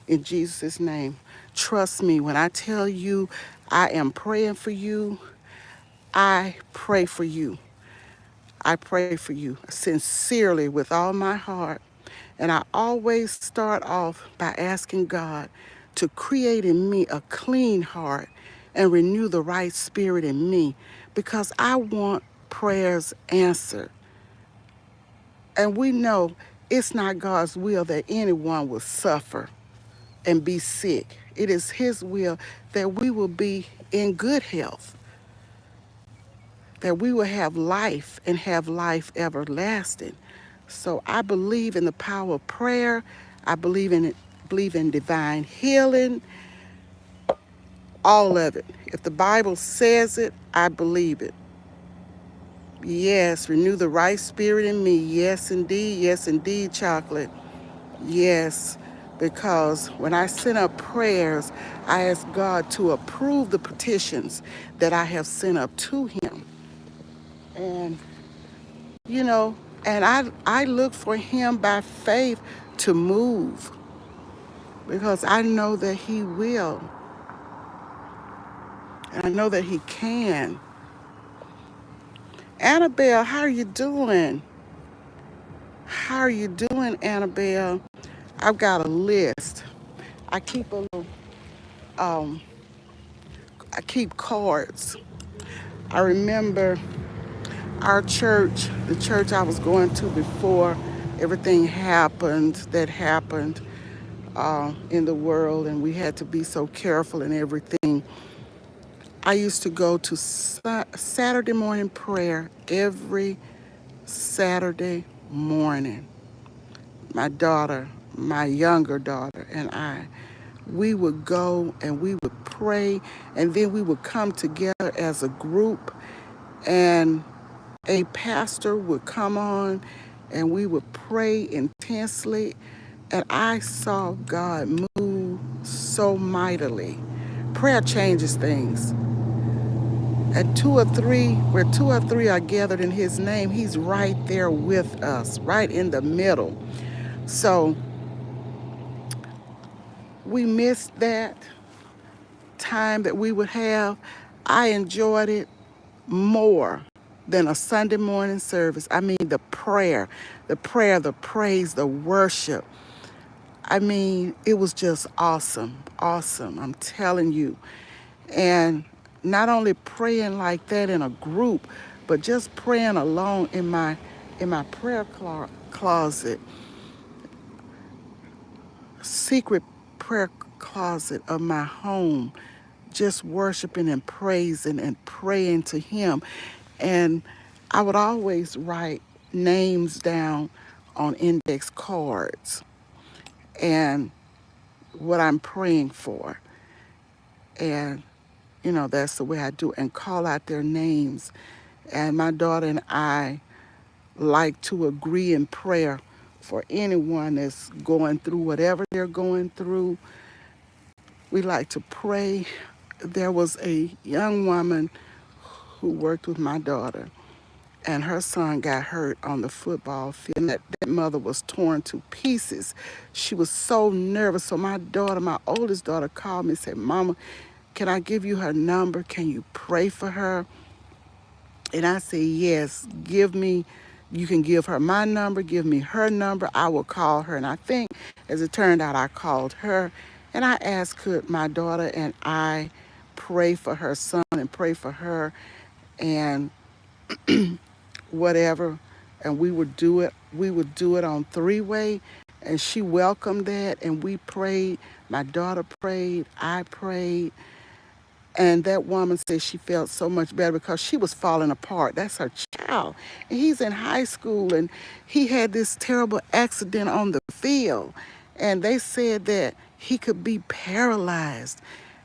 Speaker 1: in Jesus' name. Trust me when I tell you I am praying for you. I pray for you. I pray for you sincerely with all my heart. And I always start off by asking God to create in me a clean heart and renew the right spirit in me, because I want prayers answered. And we know it's not God's will that anyone will suffer and be sick. It is His will that we will be in good health, that we will have life and have life everlasting. So I believe in the power of prayer. I believe in divine healing, all of it. If the Bible says it, I believe it. Yes, renew the right spirit in me. Yes, indeed, chocolate. Yes, because when I send up prayers, I ask God to approve the petitions that I have sent up to Him. And, you know, and I look for Him by faith to move, because I know that He will. And I know that He can. Annabelle, how are you doing? How are you doing, Annabelle? I've got a list. I keep a little, um, I keep cards. I remember our church, the church I was going to before everything happened that happened in the world, and we had to be so careful and everything. I used to go to Saturday morning prayer every Saturday morning. My daughter, my younger daughter, and I, we would go and we would pray, and then we would come together as a group, and a pastor would come on, and we would pray intensely, and I saw God move so mightily. Prayer changes things. At where two or three are gathered in His name, He's right there with us, right in the middle. So we missed that time that we would have. I enjoyed it more than a Sunday morning service. I mean, the prayer, the praise, the worship. I mean, it was just awesome, awesome. I'm telling you. And not only praying like that in a group, but just praying alone in my prayer closet, secret prayer closet of my home, just worshiping and praising and praying to Him. And I would always write names down on index cards and what I'm praying for. And, you know, that's the way I do, and call out their names. And my daughter and I like to agree in prayer for anyone that's going through whatever they're going through. We like to pray. There was a young woman who worked with my daughter, and her son got hurt on the football field. And that mother was torn to pieces. She was so nervous. So my daughter, my oldest daughter, called me and said, "Mama, can I give you her number? Can you pray for her?" And I said, "Yes, you can give her my number, give me her number. I will call her." And I think, as it turned out, I called her, and I asked, could my daughter and I pray for her son and pray for her and whatever. And we would do it. We would do it on three-way. And she welcomed that, and we prayed. My daughter prayed. I prayed. And that woman said she felt so much better because she was falling apart. That's her child. And he's in high school, and he had this terrible accident on the field. And they said that he could be paralyzed.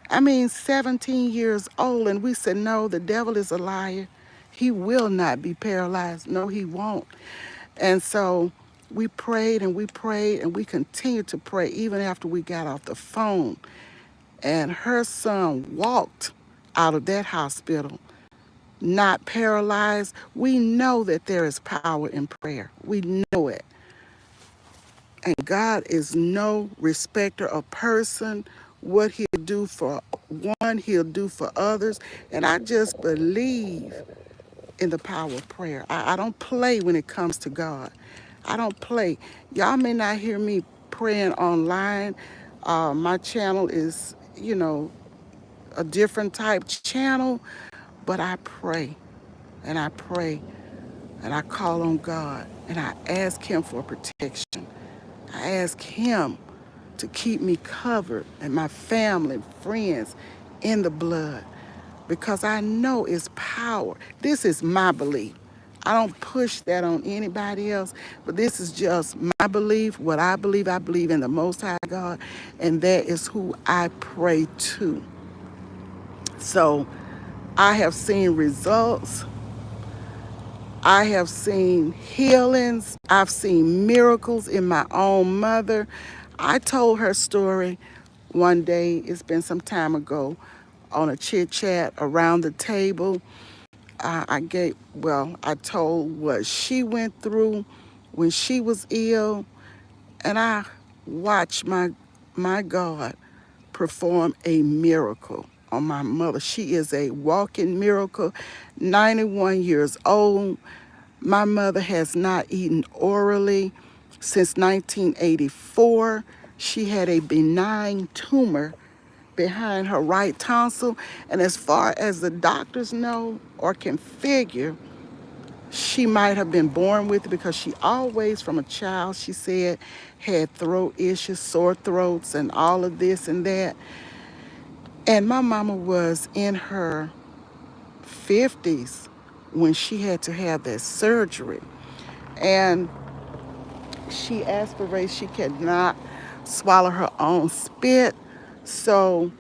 Speaker 1: I mean, 17 years old. And we said, no, the devil is a liar. He will not be paralyzed. No, he won't. And so We prayed and we prayed and we continued to pray even after we got off the phone. And her son walked out of that hospital, not paralyzed. We know that there is power in prayer. We know it. And God is no respecter of person. What he'll do for one, he'll do for others. And I just believe in the power of prayer. I don't play when it comes to God. I don't play. Y'all may not hear me praying online. My channel is, a different type channel, but I pray and I pray and I call on God and I ask him for protection. I ask him to keep me covered and my family, friends in the blood because I know it's power. This is my belief. I don't push that on anybody else, but this is just my belief, what I believe. I believe in the Most High God, and that is who I pray to. So I have seen results. I have seen healings. I've seen miracles in my own mother. I told her story one day, it's been some time ago, on a chit chat around the table. I told what she went through when she was ill, and I watched my God perform a miracle on my mother. She is a walking miracle, 91 years old. My mother has not eaten orally since 1984. She had a benign tumor behind her right tonsil. And as far as the doctors know or can figure, she might have been born with it because she always, from a child, she said, had throat issues, sore throats, and all of this and that. And my mama was in her 50s when she had to have that surgery. And she aspirates, she cannot swallow her own spit. So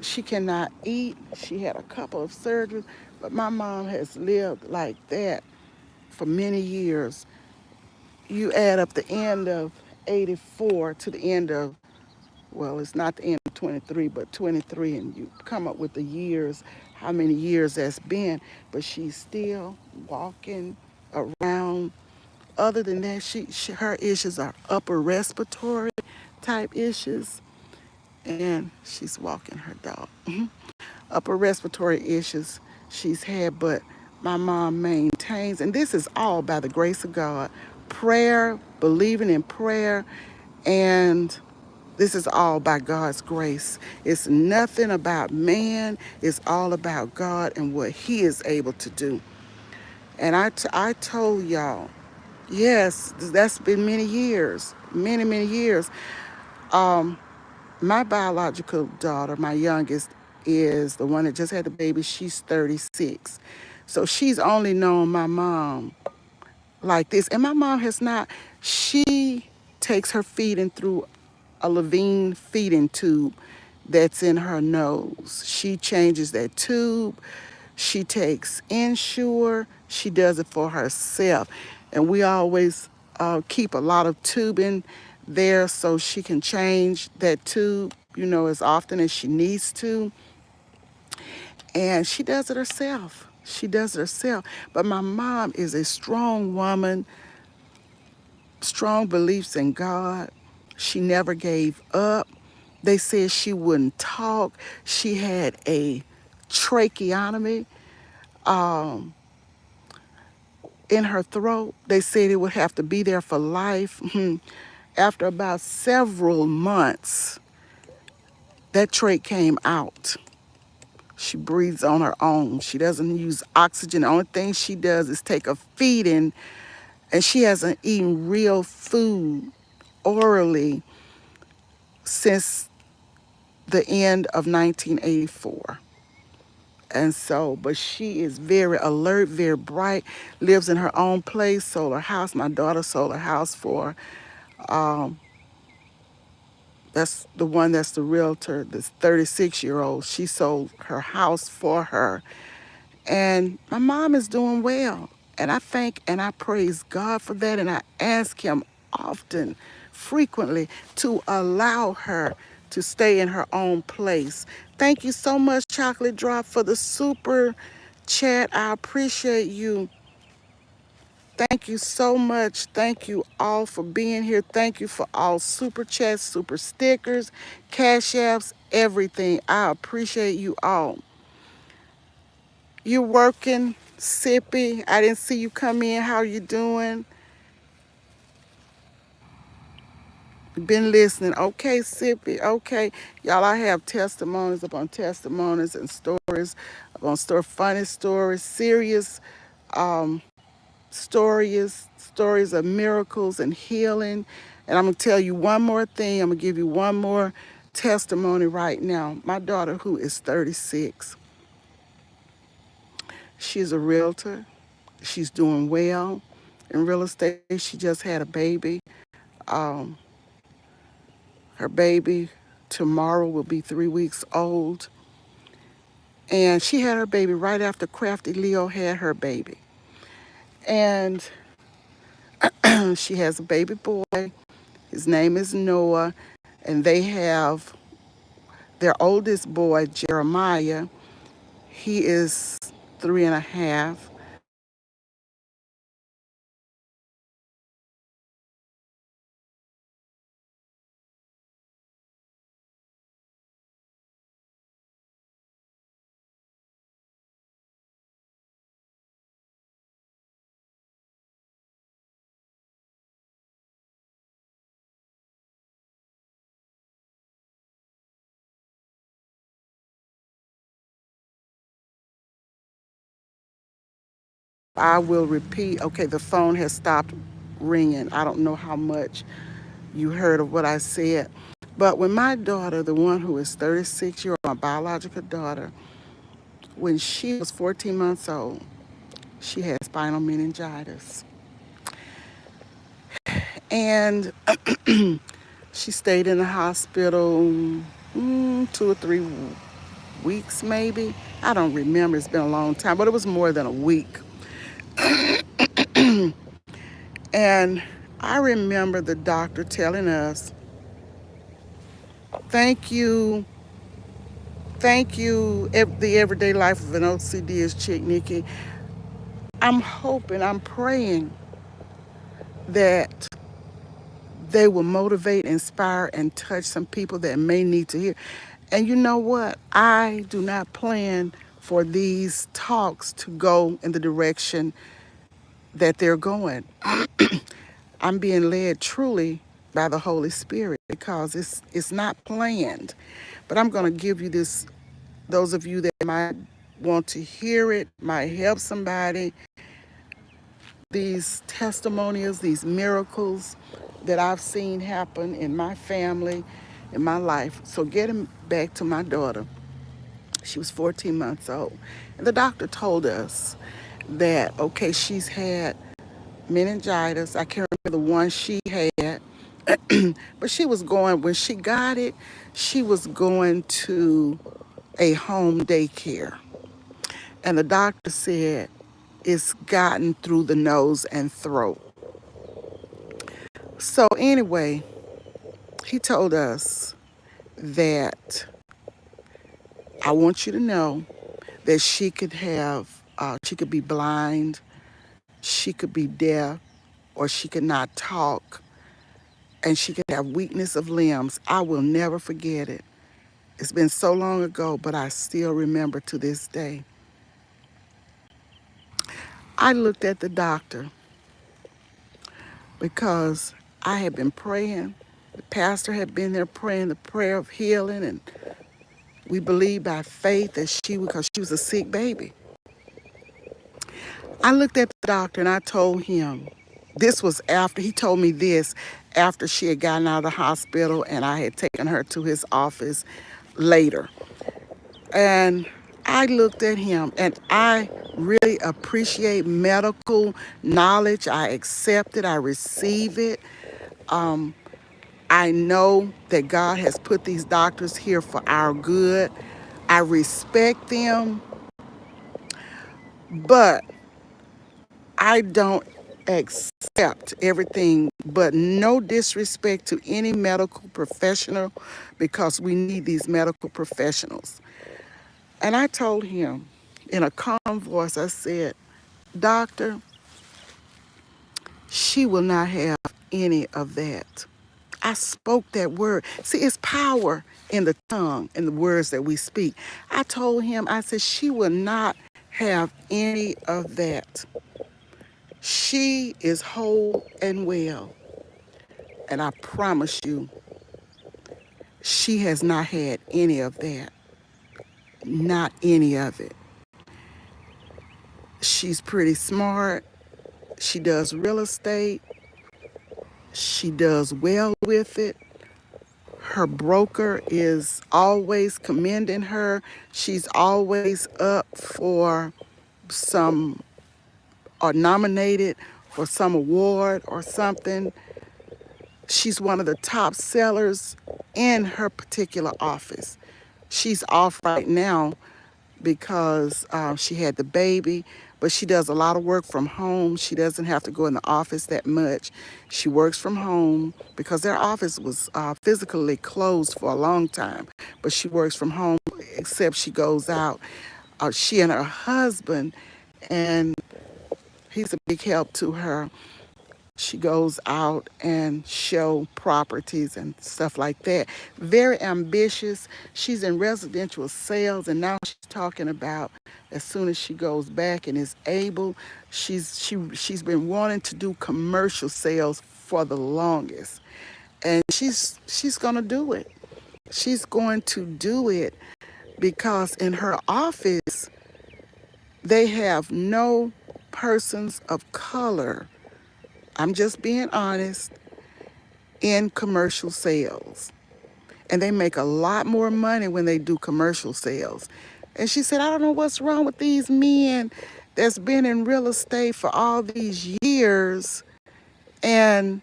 Speaker 1: she cannot eat. She had a couple of surgeries, but my mom has lived like that for many years. You add up the end of 84 to the end of, well, it's not the end of 23, but 23, and you come up with the years, how many years that's been, but she's still walking around. Other than that, her issues are upper respiratory type issues, and she's walking her dog. Upper respiratory issues she's had, but my mom maintains, and this is all by the grace of God. Prayer, believing in prayer, and this is all by God's grace. It's nothing about man. It's all about God and what he is able to do. And I told y'all, yes, that's been many years, many, many years. My biological daughter, my youngest, is the one that just had the baby. She's 36. So she's only known my mom like this. And my mom has not, she takes her feeding through a Levine feeding tube that's in her nose. She changes that tube. She takes Ensure. She does it for herself. And we always keep a lot of tubing there so she can change that tube, as often as she needs to. And she does it herself. She does it herself. But my mom is a strong woman, strong beliefs in God. She never gave up. They said she wouldn't talk. She had a tracheotomy in her throat. They said it would have to be there for life. After about several months, that trach came out. She breathes on her own. She doesn't use oxygen. The only thing she does is take a feeding, and she hasn't eaten real food orally since the end of 1984. And so, but she is very alert, very bright, lives in her own place, sold her house. My daughter sold her house for, that's the one that's the realtor, this 36-year-old. She sold her house for her. And my mom is doing well. And I thank and I praise God for that. And I ask him often, frequently, to allow her to stay in her own place. Thank you so much, Chocolate Drop, for the super chat. I appreciate you. Thank you so much. Thank you all for being here. Thank you for all super chats, super stickers, cash apps, everything. I appreciate you all. You working, Sippy? I didn't see you come in. How you doing? Been listening. Okay, Sippy. Okay. Y'all, I have testimonies upon testimonies and stories upon funny stories, serious um, stories of miracles and healing. And I'm going to tell you one more thing. I'm going to give you one more testimony right now. My daughter, who is 36, she's a realtor. She's doing well in real estate. She just had a baby. Um, Her baby tomorrow will be 3 weeks old. And she had her baby right after Crafty Leo had her baby. And she has a baby boy. His name is Noah. And they have their oldest boy, Jeremiah. He is 3.5. I will repeat. Okay, the phone has stopped ringing. I don't know how much you heard of what I said. But when my daughter, the one who is 36 year old, my biological daughter, when she was 14 months old, she had spinal meningitis. And she stayed in the hospital 2 or 3 weeks, maybe. I don't remember. It's been a long time, but it was more than a week. And I remember the doctor telling us, thank you, thank you, the everyday life of an OCD chick, Nikki. I'm hoping, I'm praying that they will motivate, inspire, and touch some people that may need to hear. And you know what? I do not plan for these talks to go in the direction that they're going. I'm being led truly by the Holy Spirit because it's not planned. But I'm going to give you this, those of you that might want to hear it, might help somebody, these testimonials, these miracles that I've seen happen in my family, in my life. So getting back to my daughter, she was 14 months old. And the doctor told us that, okay, she's had meningitis. I can't remember the one she had, but she was going, when she got it, she was going to a home daycare. And the doctor said it's gotten through the nose and throat. So anyway, he told us that I want you to know that she could be blind, she could be deaf, or she could not talk, and she could have weakness of limbs. I will never forget it. It's been so long ago, but I still remember to this day. I looked at the doctor because I had been praying. The pastor had been there praying the prayer of healing, and we believed by faith that because she was a sick baby. I looked at the doctor and I told him, this was after, he told me this after she had gotten out of the hospital and I had taken her to his office later. And I looked at him, and I really appreciate medical knowledge. I accept it, I receive it. I know that God has put these doctors here for our good. I respect them, but I don't accept everything, but no disrespect to any medical professional because we need these medical professionals. And I told him in a calm voice, I said, Doctor, she will not have any of that. I spoke that word. See, it's power in the tongue and the words that we speak. I told him, I said, she will not have any of that. She is whole and well. And I promise you, she has not had any of that. Not any of it. She's pretty smart. She does real estate. She does well with it. Her broker is always commending her. She's always up for some, or nominated for some award or something. She's one of the top sellers in her particular office. She's off right now because she had the baby, but she does a lot of work from home. She doesn't have to go in the office that much. She works from home because their office was physically closed for a long time, but she works from home except she goes out. She and her husband, and he's a big help to her. She goes out and show properties and stuff like that. Very ambitious. She's in residential sales, and now she's talking about as soon as she goes back and is able, she's been wanting to do commercial sales for the longest, and she's gonna do it. She's going to do it because in her office they have no persons of color. I'm just being honest, in commercial sales. And they make a lot more money when they do commercial sales. And she said, I don't know what's wrong with these men that's been in real estate for all these years and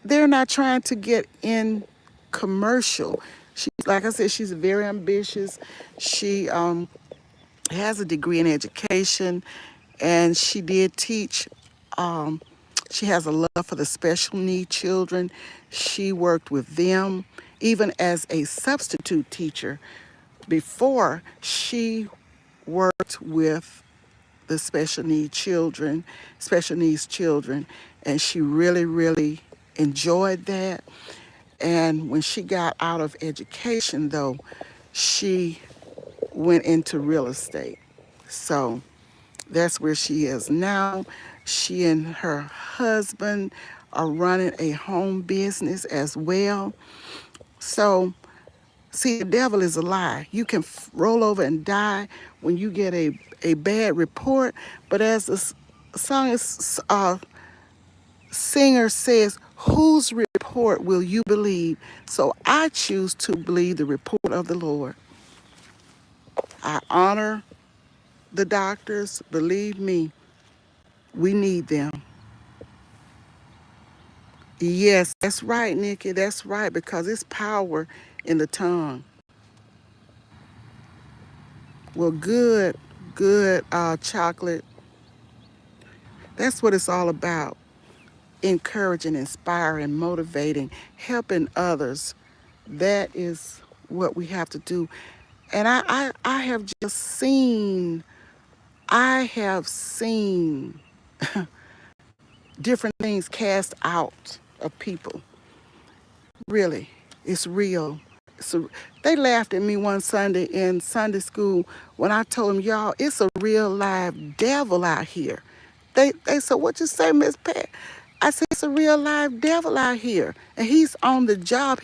Speaker 1: they're not trying to get in commercial. She, like I said, she's very ambitious. She has a degree in education, and she did teach. Um, she has a love for the special need children. She worked with them, even as a substitute teacher. Before, she worked with the special needs children, and she really, really enjoyed that. And when she got out of education, though, she went into real estate. So that's where she is now. She and her husband are running a home business as well. So, see, the devil is a lie. You can roll over and die when you get a bad report. But as the song singer says, whose report will you believe? So I choose to believe the report of the Lord. I honor the doctors. Believe me, we need them. Yes, that's right, Nikki. That's right, because it's power in the tongue. Well, good, chocolate. That's what it's all about. Encouraging, inspiring, motivating, helping others. That is what we have to do. And I have just seen, I have seen different things cast out of people. Really, it's real. So they laughed at me one Sunday in Sunday school when I told them, y'all, it's a real live devil out here. They said, what you say, Miss Pat? I said, it's a real live devil out here. And he's on the job.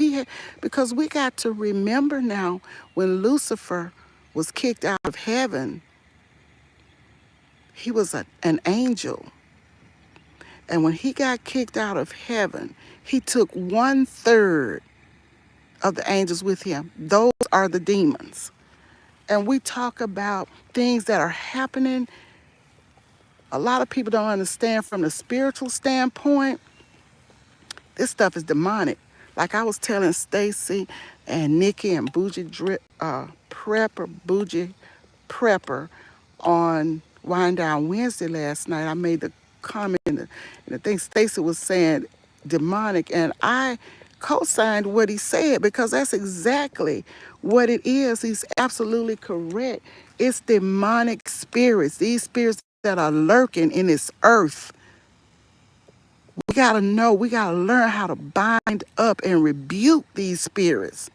Speaker 1: Because we got to remember now when Lucifer was kicked out of heaven, he was an angel. And when he got kicked out of heaven, he took 1/3 of the angels with him. Those are the demons. And we talk about things that are happening. A lot of people don't understand from the spiritual standpoint. This stuff is demonic. Like I was telling Stacy and Nikki and Bougie Prepper on Wind Down Wednesday last night. I made the come in. And I think Stacy was saying demonic, and I co-signed what he said because that's exactly what it is. He's absolutely correct. It's demonic spirits, these spirits that are lurking in this earth. We got to know, we got to learn how to bind up and rebuke these spirits.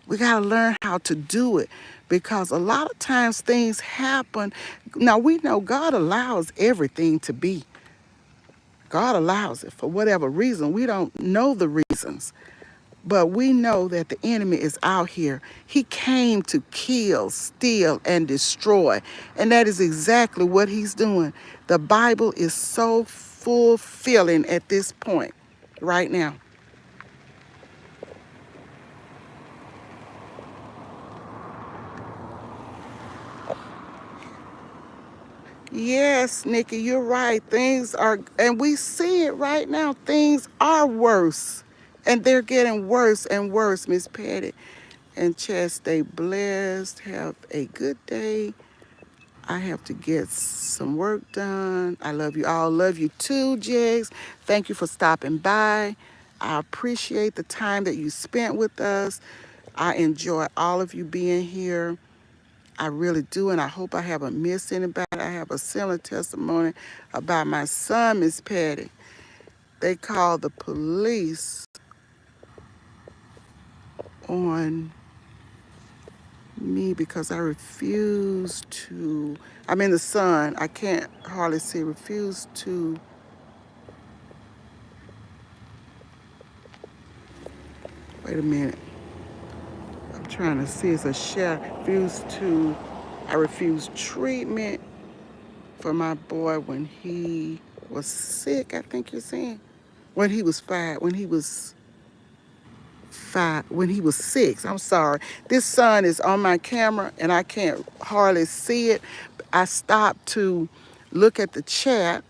Speaker 1: We got to learn how to do it because a lot of times things happen. Now, we know God allows everything to be. God allows it for whatever reason. We don't know the reasons, but we know that the enemy is out here. He came to kill, steal, and destroy. And that is exactly what he's doing. The Bible is so fulfilling at this point right now. Yes, Nikki, you're right. Things are, and we see it right now. Things are worse, and they're getting worse and worse, Miss Patty. And Chad, stay blessed. Have a good day. I have to get some work done. I love you all. Love you too, Jigs. Thank you for stopping by. I appreciate the time that you spent with us. I enjoy all of you being here. I really do, and I hope I haven't missed anybody. I have a similar testimony about my son, Miss Patty. They called the police on me because I refused to, I'm in the sun, I can't hardly see, refused to, wait a minute, I'm trying to see, it's a share, I refused treatment for my boy when he was sick, I think you're saying. When he was when he was 6. I'm sorry. This sun is on my camera and I can't hardly see it. I stopped to look at the chat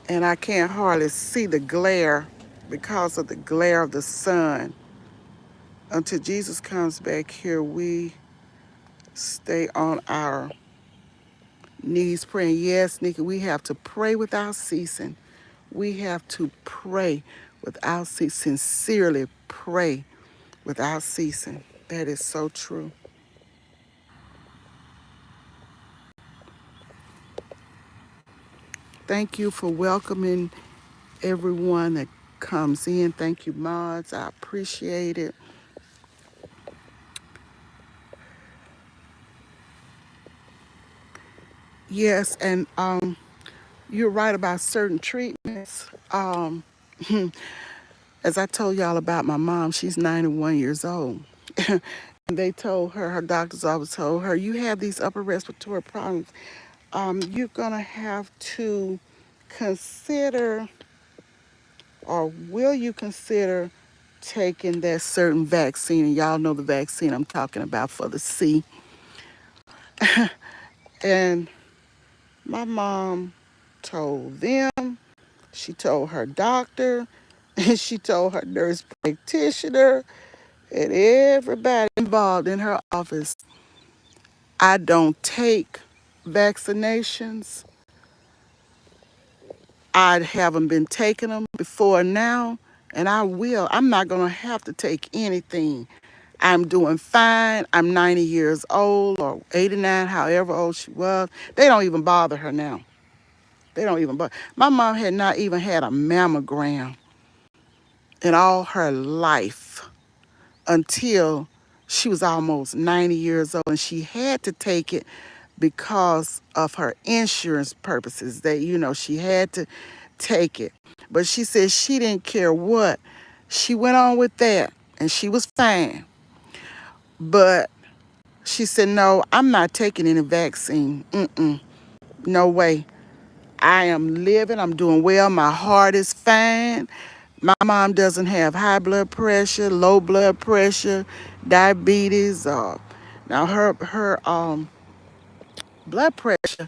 Speaker 1: and I can't hardly see the glare because of the glare of the sun. Until Jesus comes back here, we stay on our knees praying. Yes, Nikki, we have to pray without ceasing. We have to pray without ceasing, sincerely pray without ceasing. That is so true. Thank you for welcoming everyone that comes in. Thank you, mods. I appreciate it. Yes, and you're right about certain treatments. As I told y'all about my mom, she's 91 years old. And they told her, her doctor's office told her, you have these upper respiratory problems. You're going to have to consider, or will you consider taking that certain vaccine? And y'all know the vaccine I'm talking about for the C. And my mom told them, she told her doctor, and she told her nurse practitioner, and everybody involved in her office, I don't take vaccinations. I haven't been taking them before now, and I will. I'm not going to have to take anything. I'm doing fine. I'm 90 years old or 89, however old she was. They don't even bother her now. They don't even bother. My mom had not even had a mammogram in all her life until she was almost 90 years old, and she had to take it because of her insurance purposes. That, she had to take it. But she said she didn't care what. She went on with that, and she was fine. But she said, no, I'm not taking any vaccine. No way. I am living. I'm doing well. My heart is fine. My mom doesn't have high blood pressure, low blood pressure, diabetes. Now her blood pressure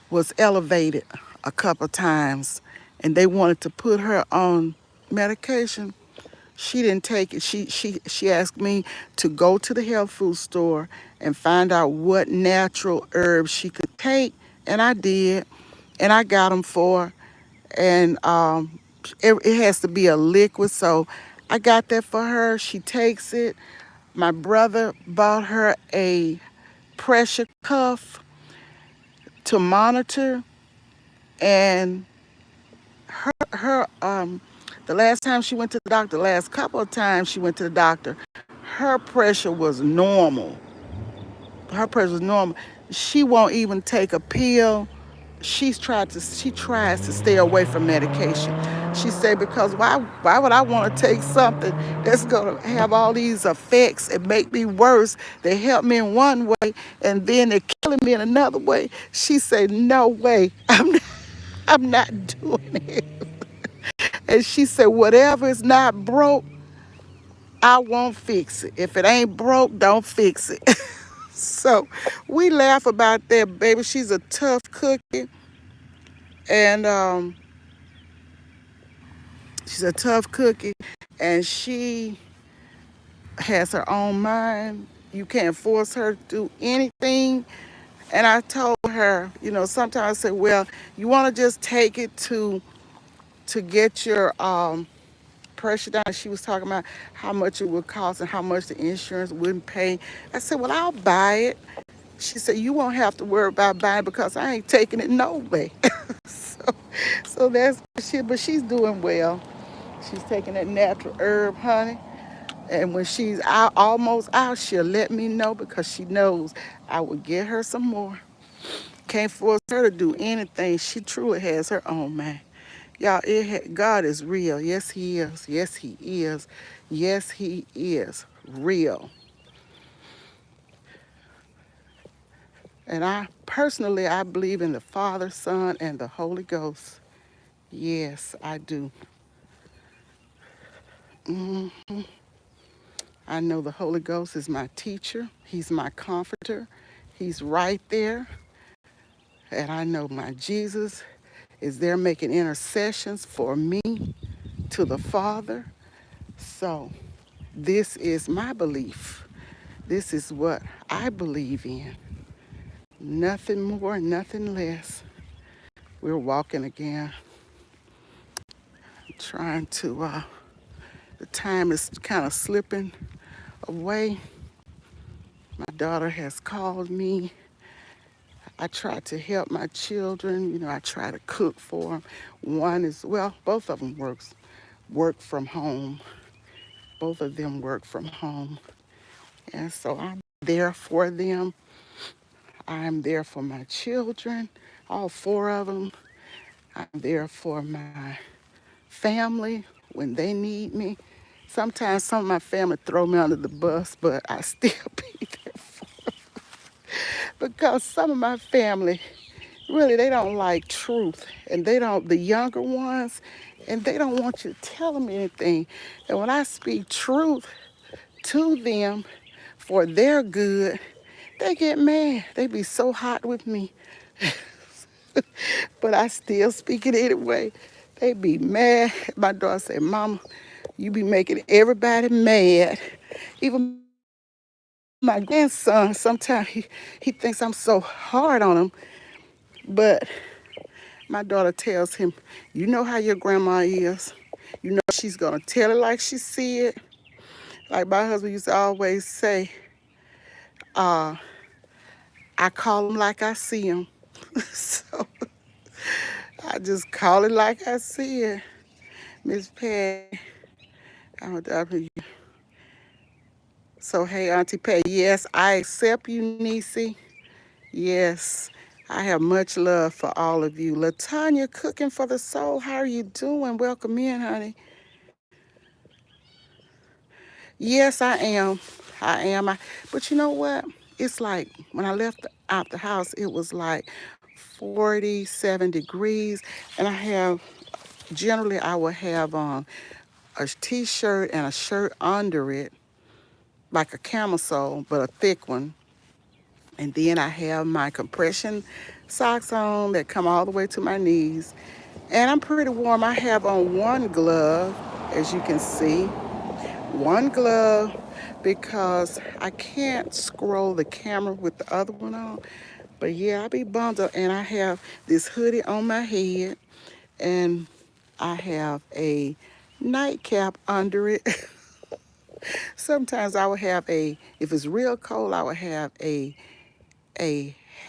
Speaker 1: was elevated a couple times, and they wanted to put her on medication. She didn't take it. She asked me to go to the health food store and find out what natural herbs she could take, and I did. and I got them for her. And it has to be a liquid, so I got that for her. She takes it. My brother bought her a pressure cuff to monitor, and her the last time she went to the doctor, the last couple of times she went to the doctor, her pressure was normal. Her pressure was normal. She won't even take a pill. She tries to stay away from medication. She said, because why would I want to take something that's gonna have all these effects and make me worse? They help me in one way and then they're killing me in another way. She said, no way. I'm not doing it. And she said, whatever is not broke, I won't fix it. If it ain't broke, don't fix it. So we laugh about that, baby. She's a tough cookie, and she's a tough cookie, and she has her own mind. You can't force her to do anything. And I told her, sometimes I say, well, you want to just take it to get your pressure down. She was talking about how much it would cost and how much the insurance wouldn't pay. I said, well, I'll buy it. She said, you won't have to worry about buying because I ain't taking it no way. so, so that's shit, but she's doing well. She's taking that natural herb, honey. And when she's out, almost out, she'll let me know because she knows I will get her some more. Can't force her to do anything. She truly has her own mind. Y'all, God is real. Yes, He is. Yes, He is. Yes, He is real. And I believe in the Father, Son, and the Holy Ghost. Yes, I do. Mm. I know the Holy Ghost is my teacher. He's my comforter. He's right there. And I know my Jesus is there making intercessions for me to the Father. So this is my belief. This is what I believe in. Nothing more, nothing less. We're walking again. Trying to, the time is kind of slipping away. My daughter has called me. I try to help my children. I try to cook for them. Both of them work from home. Both of them work from home. And so I'm there for them. I'm there for my children, all four of them. I'm there for my family when they need me. Sometimes some of my family throw me under the bus, but I still be there because some of my family really they don't like truth, and the younger ones, and they don't want you to tell them anything. And when I speak truth to them for their good, they get mad. They be so hot with me. But I still speak it anyway. They be mad. My daughter said, Mama, you be making everybody mad. Even my grandson, sometimes he thinks I'm so hard on him. But my daughter tells him, you know how your grandma is. You know she's going to tell it like she see it. Like my husband used to always say, uh, I call him like I see him. So I just call it like I see it. Miss Patty, so hey, Auntie Patty, yes, I accept you, Niecy. Yes, I have much love for all of you. Latanya, cooking for the soul, how are you doing? Welcome in, honey. Yes, I am. I am. But you know what? It's like when I left out the house, it was like 47 degrees, and generally I will have on a t-shirt and a shirt under it, like a camisole, but a thick one. And then I have my compression socks on that come all the way to my knees. And I'm pretty warm. I have on one glove, as you can see, one glove because I can't scroll the camera with the other one on. But yeah, I be bundled and I have this hoodie on my head and I have a nightcap under it. Sometimes I would have if it's real cold, I would have a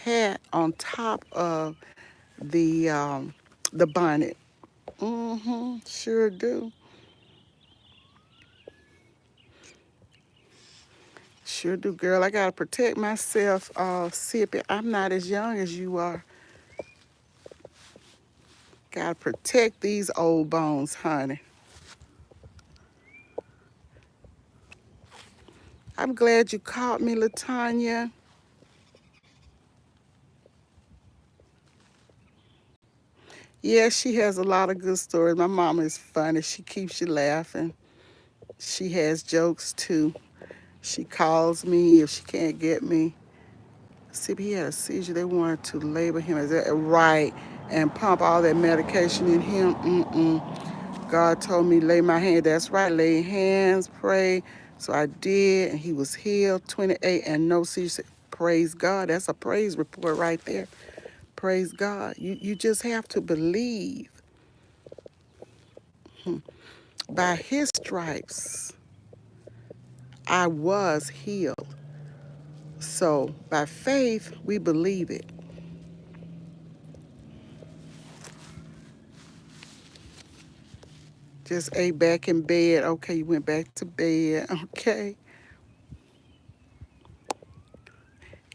Speaker 1: hat on top of the bonnet. Sure do. Sure do, girl. I gotta protect myself, Sippy. I'm not as young as you are. Gotta protect these old bones, honey. I'm glad you caught me, Latanya. Yeah, she has a lot of good stories. My mama is funny. She keeps you laughing. She has jokes too. She calls me if she can't get me. See, he had a seizure. They wanted to label him as that, right, and pump all that medication in him. God told me lay my hand. That's right, lay hands, pray. So I did, and he was healed, 28, and no seizure. Praise God. That's a praise report right there. Praise God. You just have to believe. By his stripes, I was healed. So by faith, we believe it. Just ate back in bed. Okay, you went back to bed. Okay.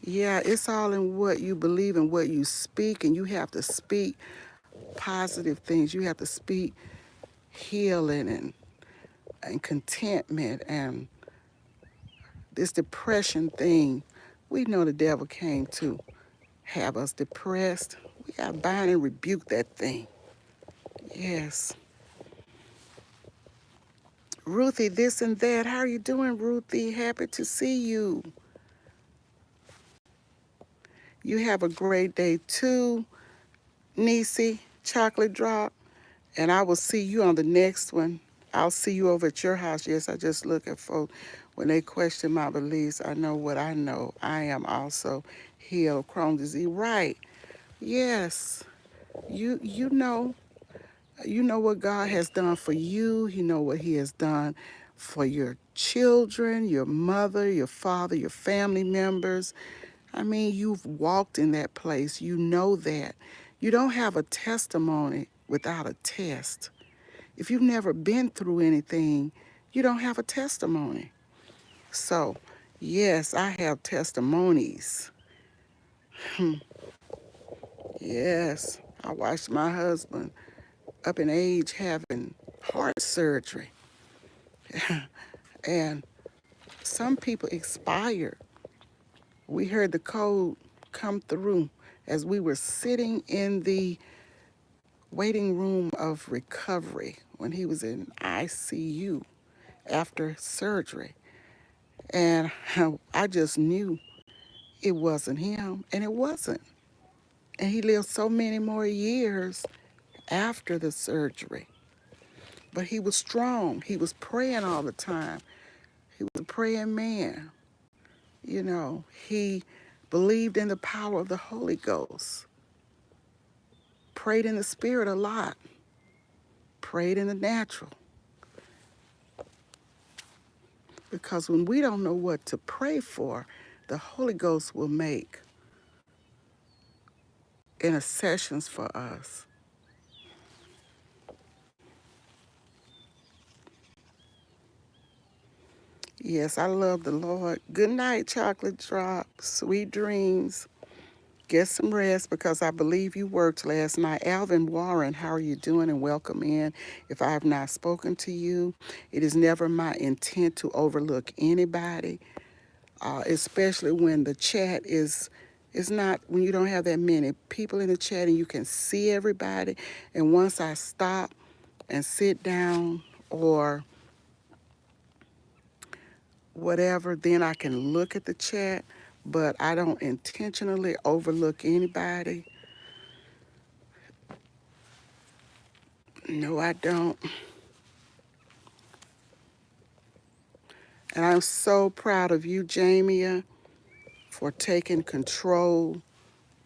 Speaker 1: Yeah, it's all in what you believe and what you speak, and you have to speak positive things. You have to speak healing and contentment and this depression thing. We know the devil came to have us depressed. We got to bind and rebuke that thing. Yes. Ruthie, this and that. How are you doing, Ruthie? Happy to see you. You have a great day too, Nisi, Chocolate Drop. And I will see you on the next one. I'll see you over at your house. Yes, I just look at folks when they question my beliefs. I know what I know. I am also healed of Crohn's disease. Right. Yes. You know. You know what God has done for you. You know what He has done for your children, your mother, your father, your family members. I mean, you've walked in that place. You know that. You don't have a testimony without a test. If you've never been through anything, you don't have a testimony. So, yes, I have testimonies. Yes, I watched my husband up in age having heart surgery. And some people expired. We heard the code come through as we were sitting in the waiting room of recovery when he was in ICU after surgery. And I just knew it wasn't him, and it wasn't. And he lived so many more years after the surgery. But he was strong. He was praying all the time. He was a praying man. You know, he believed in the power of the Holy Ghost, prayed in the spirit a lot, prayed in the natural. Because when we don't know what to pray for, the Holy Ghost will make intercessions for us. Yes, I love the Lord. Good night, Chocolate Drop. Sweet dreams. Get some rest because I believe you worked last night. Alvin Warren, how are you doing? And welcome in. If I have not spoken to you, it is never my intent to overlook anybody, especially when the chat is not, when you don't have that many people in the chat and you can see everybody. And once I stop and sit down or whatever, then I can look at the chat, but I don't intentionally overlook anybody. No, I don't. And I'm so proud of you, Jamia, for taking control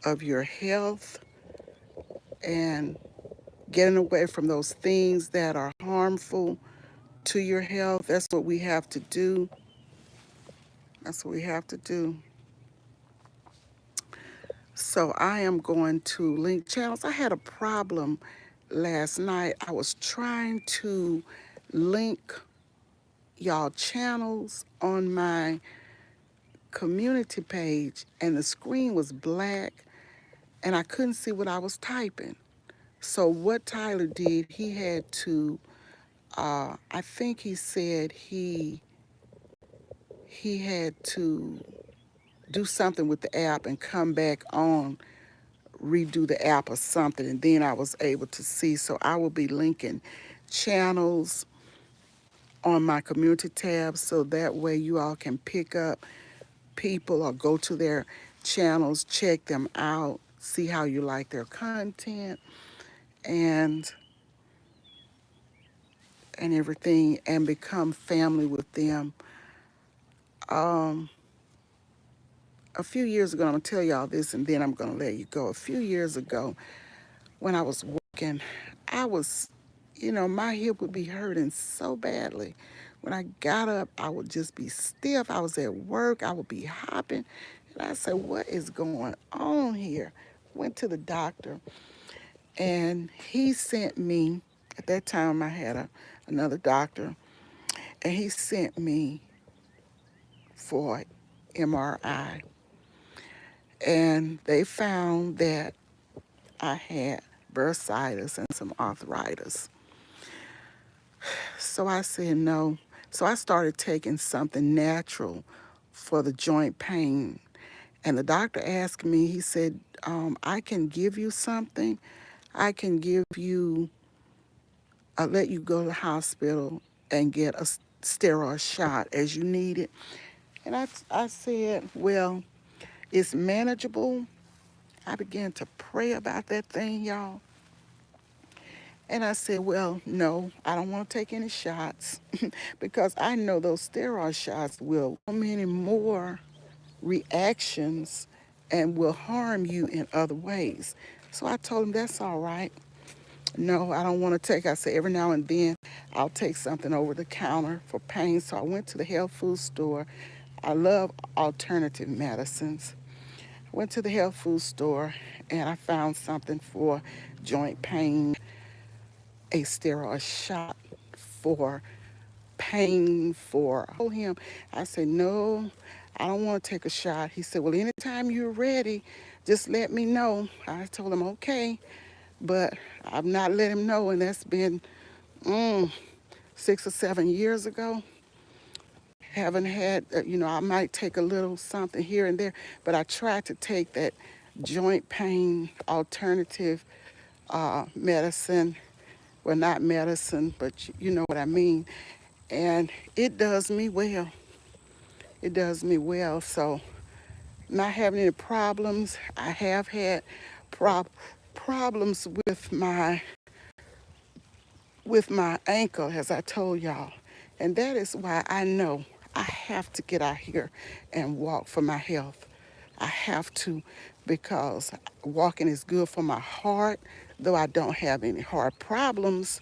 Speaker 1: of your health and getting away from those things that are harmful to your health. That's what we have to do. That's what we have to do. So I am going to link channels. I had a problem last night. I was trying to link y'all channels on my community page and the screen was black and I couldn't see what I was typing. So what Tyler did, he had to, I think he said he had to do something with the app and come back on, redo the app or something, and then I was able to see. So I will be linking channels on my community tab so that way you all can pick up people or go to their channels, check them out, see how you like their content and everything and become family with them. A few years ago, I'm gonna tell y'all this and then I'm gonna let you go. A few years ago, when I was working, I was, my hip would be hurting so badly. When I got up, I would just be stiff. I was at work, I would be hopping. And I said, what is going on here? Went to the doctor and he sent me, at that time I had another doctor, and he sent me for MRI. And they found that I had bursitis and some arthritis. So I said no. So I started taking something natural for the joint pain. And the doctor asked me, he said, I can give you something. I can give you, I'll let you go to the hospital and get a steroid shot as you need it. And I said, well, it's manageable. I began to pray about that thing, y'all. And I said, well, no, I don't want to take any shots because I know those steroid shots will so many more reactions and will harm you in other ways. So I told him that's all right. No, I don't want to take. I said every now and then I'll take something over the counter for pain. So I went to the health food store. I love alternative medicines. I went to the health food store and I found something for joint pain, a steroid shot for pain for. I told him, I said, no, I don't want to take a shot. He said, well, anytime you're ready, just let me know. I told him, okay, but I've not let him know, and that's been 6 or 7 years ago. Haven't had, I might take a little something here and there, but I tried to take that joint pain alternative medicine. Well, not medicine, but you know what I mean. And it does me well. It does me well. So not having any problems. I have had problems with my ankle, as I told y'all. And that is why I know I have to get out here and walk for my health. I have to because walking is good for my heart, though I don't have any heart problems.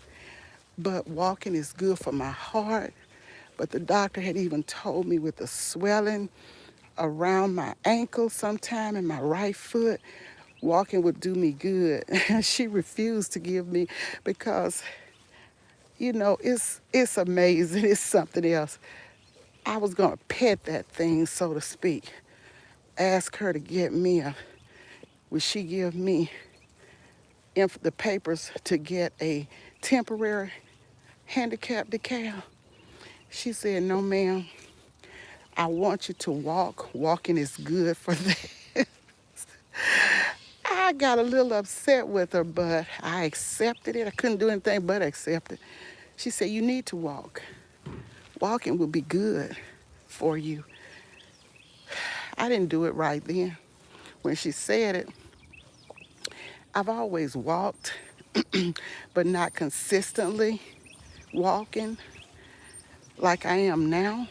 Speaker 1: But walking is good for my heart. But the doctor had even told me with the swelling around my ankle sometime in my right foot, walking would do me good. She refused to give me because, it's amazing. It's something else. I was going to pet that thing, so to speak. Ask her to get me would she give me the papers to get a temporary handicap decal? She said, no, ma'am. I want you to walk. Walking is good for that. I got a little upset with her, but I accepted it. I couldn't do anything but accept it. She said, you need to walk. Walking will be good for you. I didn't do it right then. When she said it, I've always walked, but not consistently walking like I am now.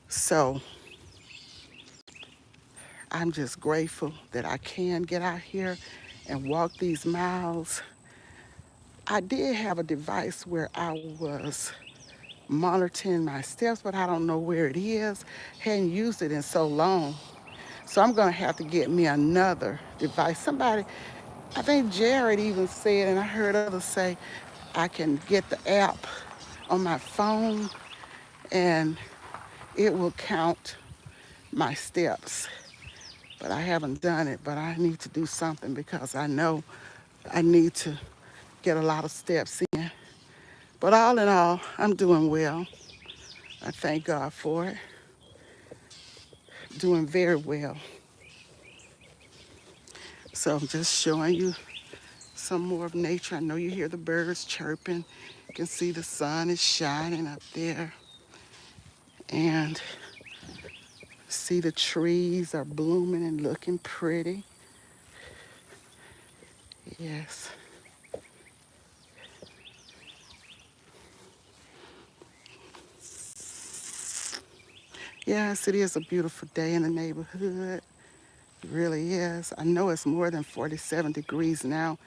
Speaker 1: So I'm just grateful that I can get out here and walk these miles. I did have a device where I was monitoring my steps, but I don't know where it is. Hadn't used it in so long. So I'm going to have to get me another device. Somebody, I think Jared even said, and I heard others say, I can get the app on my phone and it will count my steps. But I haven't done it, but I need to do something because I know I need to get a lot of steps in. But all in all, I'm doing well. I thank God for it. Doing very well. So I'm just showing you some more of nature. I know you hear the birds chirping. You can see the sun is shining up there. And see the trees are blooming and looking pretty. Yes. Yes, it is a beautiful day in the neighborhood. It really is. I know it's more than 47 degrees now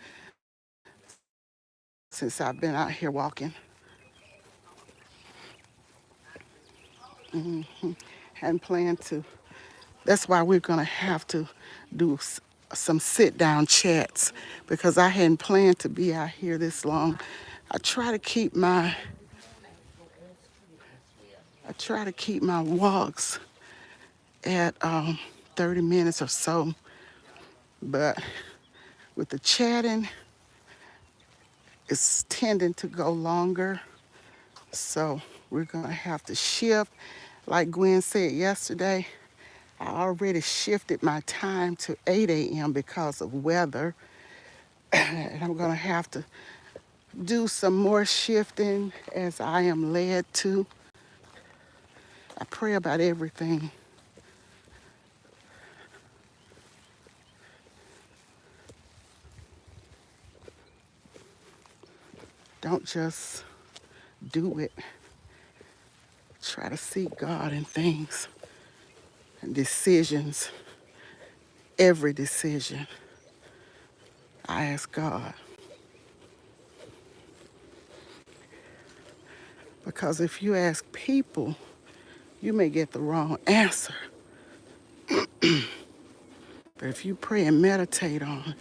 Speaker 1: since I've been out here walking. Hadn't planned to. That's why we're going to have to do some sit down chats because I hadn't planned to be out here this long. I try to keep my I try to keep my walks at 30 minutes or so, but with the chatting, it's tending to go longer. So we're going to have to shift. Like Gwen said yesterday, I already shifted my time to 8 a.m. because of weather. And I'm going to have to do some more shifting as I am led to. I pray about everything. Don't just do it. Try to seek God in things and decisions. Every decision, I ask God. Because if you ask people, you may get the wrong answer. But if you pray and meditate on it,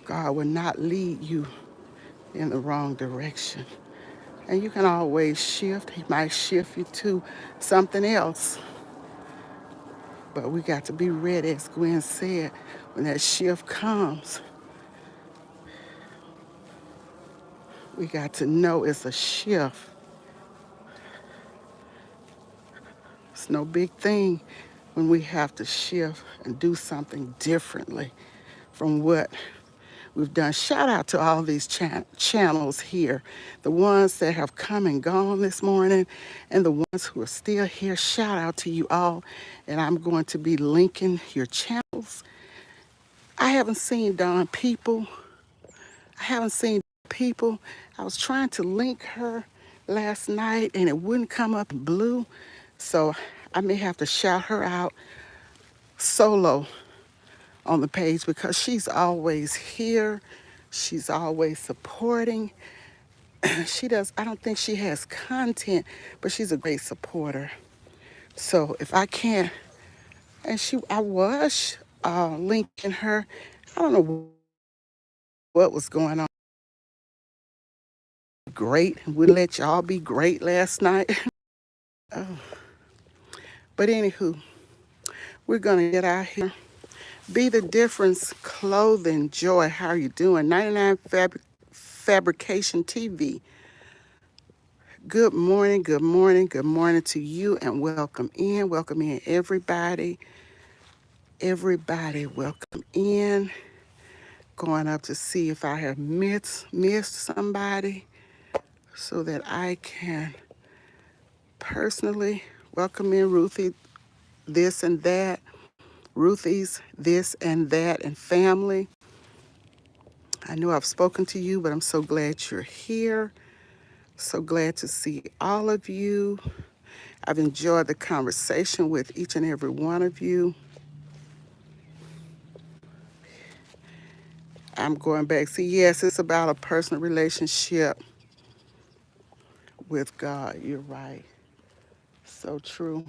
Speaker 1: God will not lead you in the wrong direction. And you can always shift. He might shift you to something else. But we got to be ready, as Gwen said, when that shift comes. We got to know it's a shift. It's no big thing when we have to shift and do something differently from what we've done. Shout out to all these channels here, the ones that have come and gone this morning and the ones who are still here. Shout out to you all. And I'm going to be linking your channels. I haven't seen Dawn People. I haven't seen People. I was trying to link her last night and it wouldn't come up in blue. So I may have to shout her out solo on the page because she's always here. She's always supporting. I don't think she has content, but she's a great supporter. So if I can't, I was linking her. I don't know what was going on. Great. We let y'all be great last night. But anywho, we're going to get out here. Be the Difference Clothing Joy. How are you doing? 99 Fabrication TV. Good morning, good morning, good morning to you and welcome in. Welcome in, everybody. Everybody, welcome in. Going up to see if I have missed somebody so that I can personally welcome in Ruthie, this and that. Ruthie's this and that and family. I know I've spoken to you, but I'm so glad you're here. So glad to see all of you. I've enjoyed the conversation with each and every one of you. I'm going back. See, yes, it's about a personal relationship with God. You're right. So true.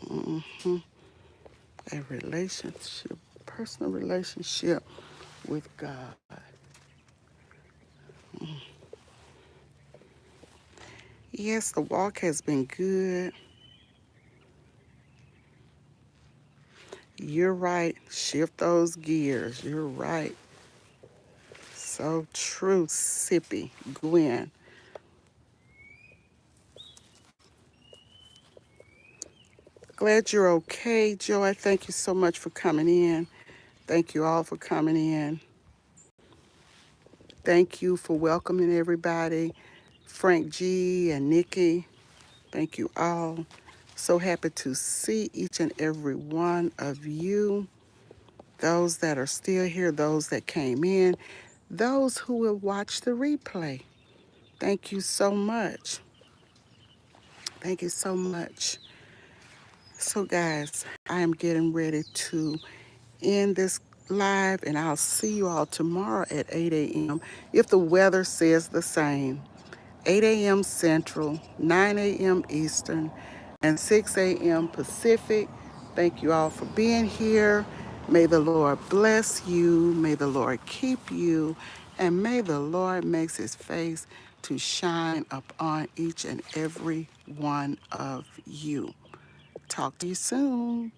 Speaker 1: hmm A relationship, personal relationship with God. Yes, the walk has been good. You're right. Shift those gears. You're right. So true, Sippy, Gwen. Glad you're okay, Joy. Thank you so much for coming in. Thank you all for coming in. Thank you for welcoming everybody. Frank G and Nikki, thank you all. So happy to see each and every one of you. Those that are still here, those that came in, those who will watch the replay. Thank you so much. Thank you so much. So, guys, I am getting ready to end this live, and I'll see you all tomorrow at 8 a.m. if the weather says the same. 8 a.m. Central, 9 a.m. Eastern, and 6 a.m. Pacific. Thank you all for being here. May the Lord bless you. May the Lord keep you. And may the Lord make his face to shine upon each and every one of you. Talk to you soon.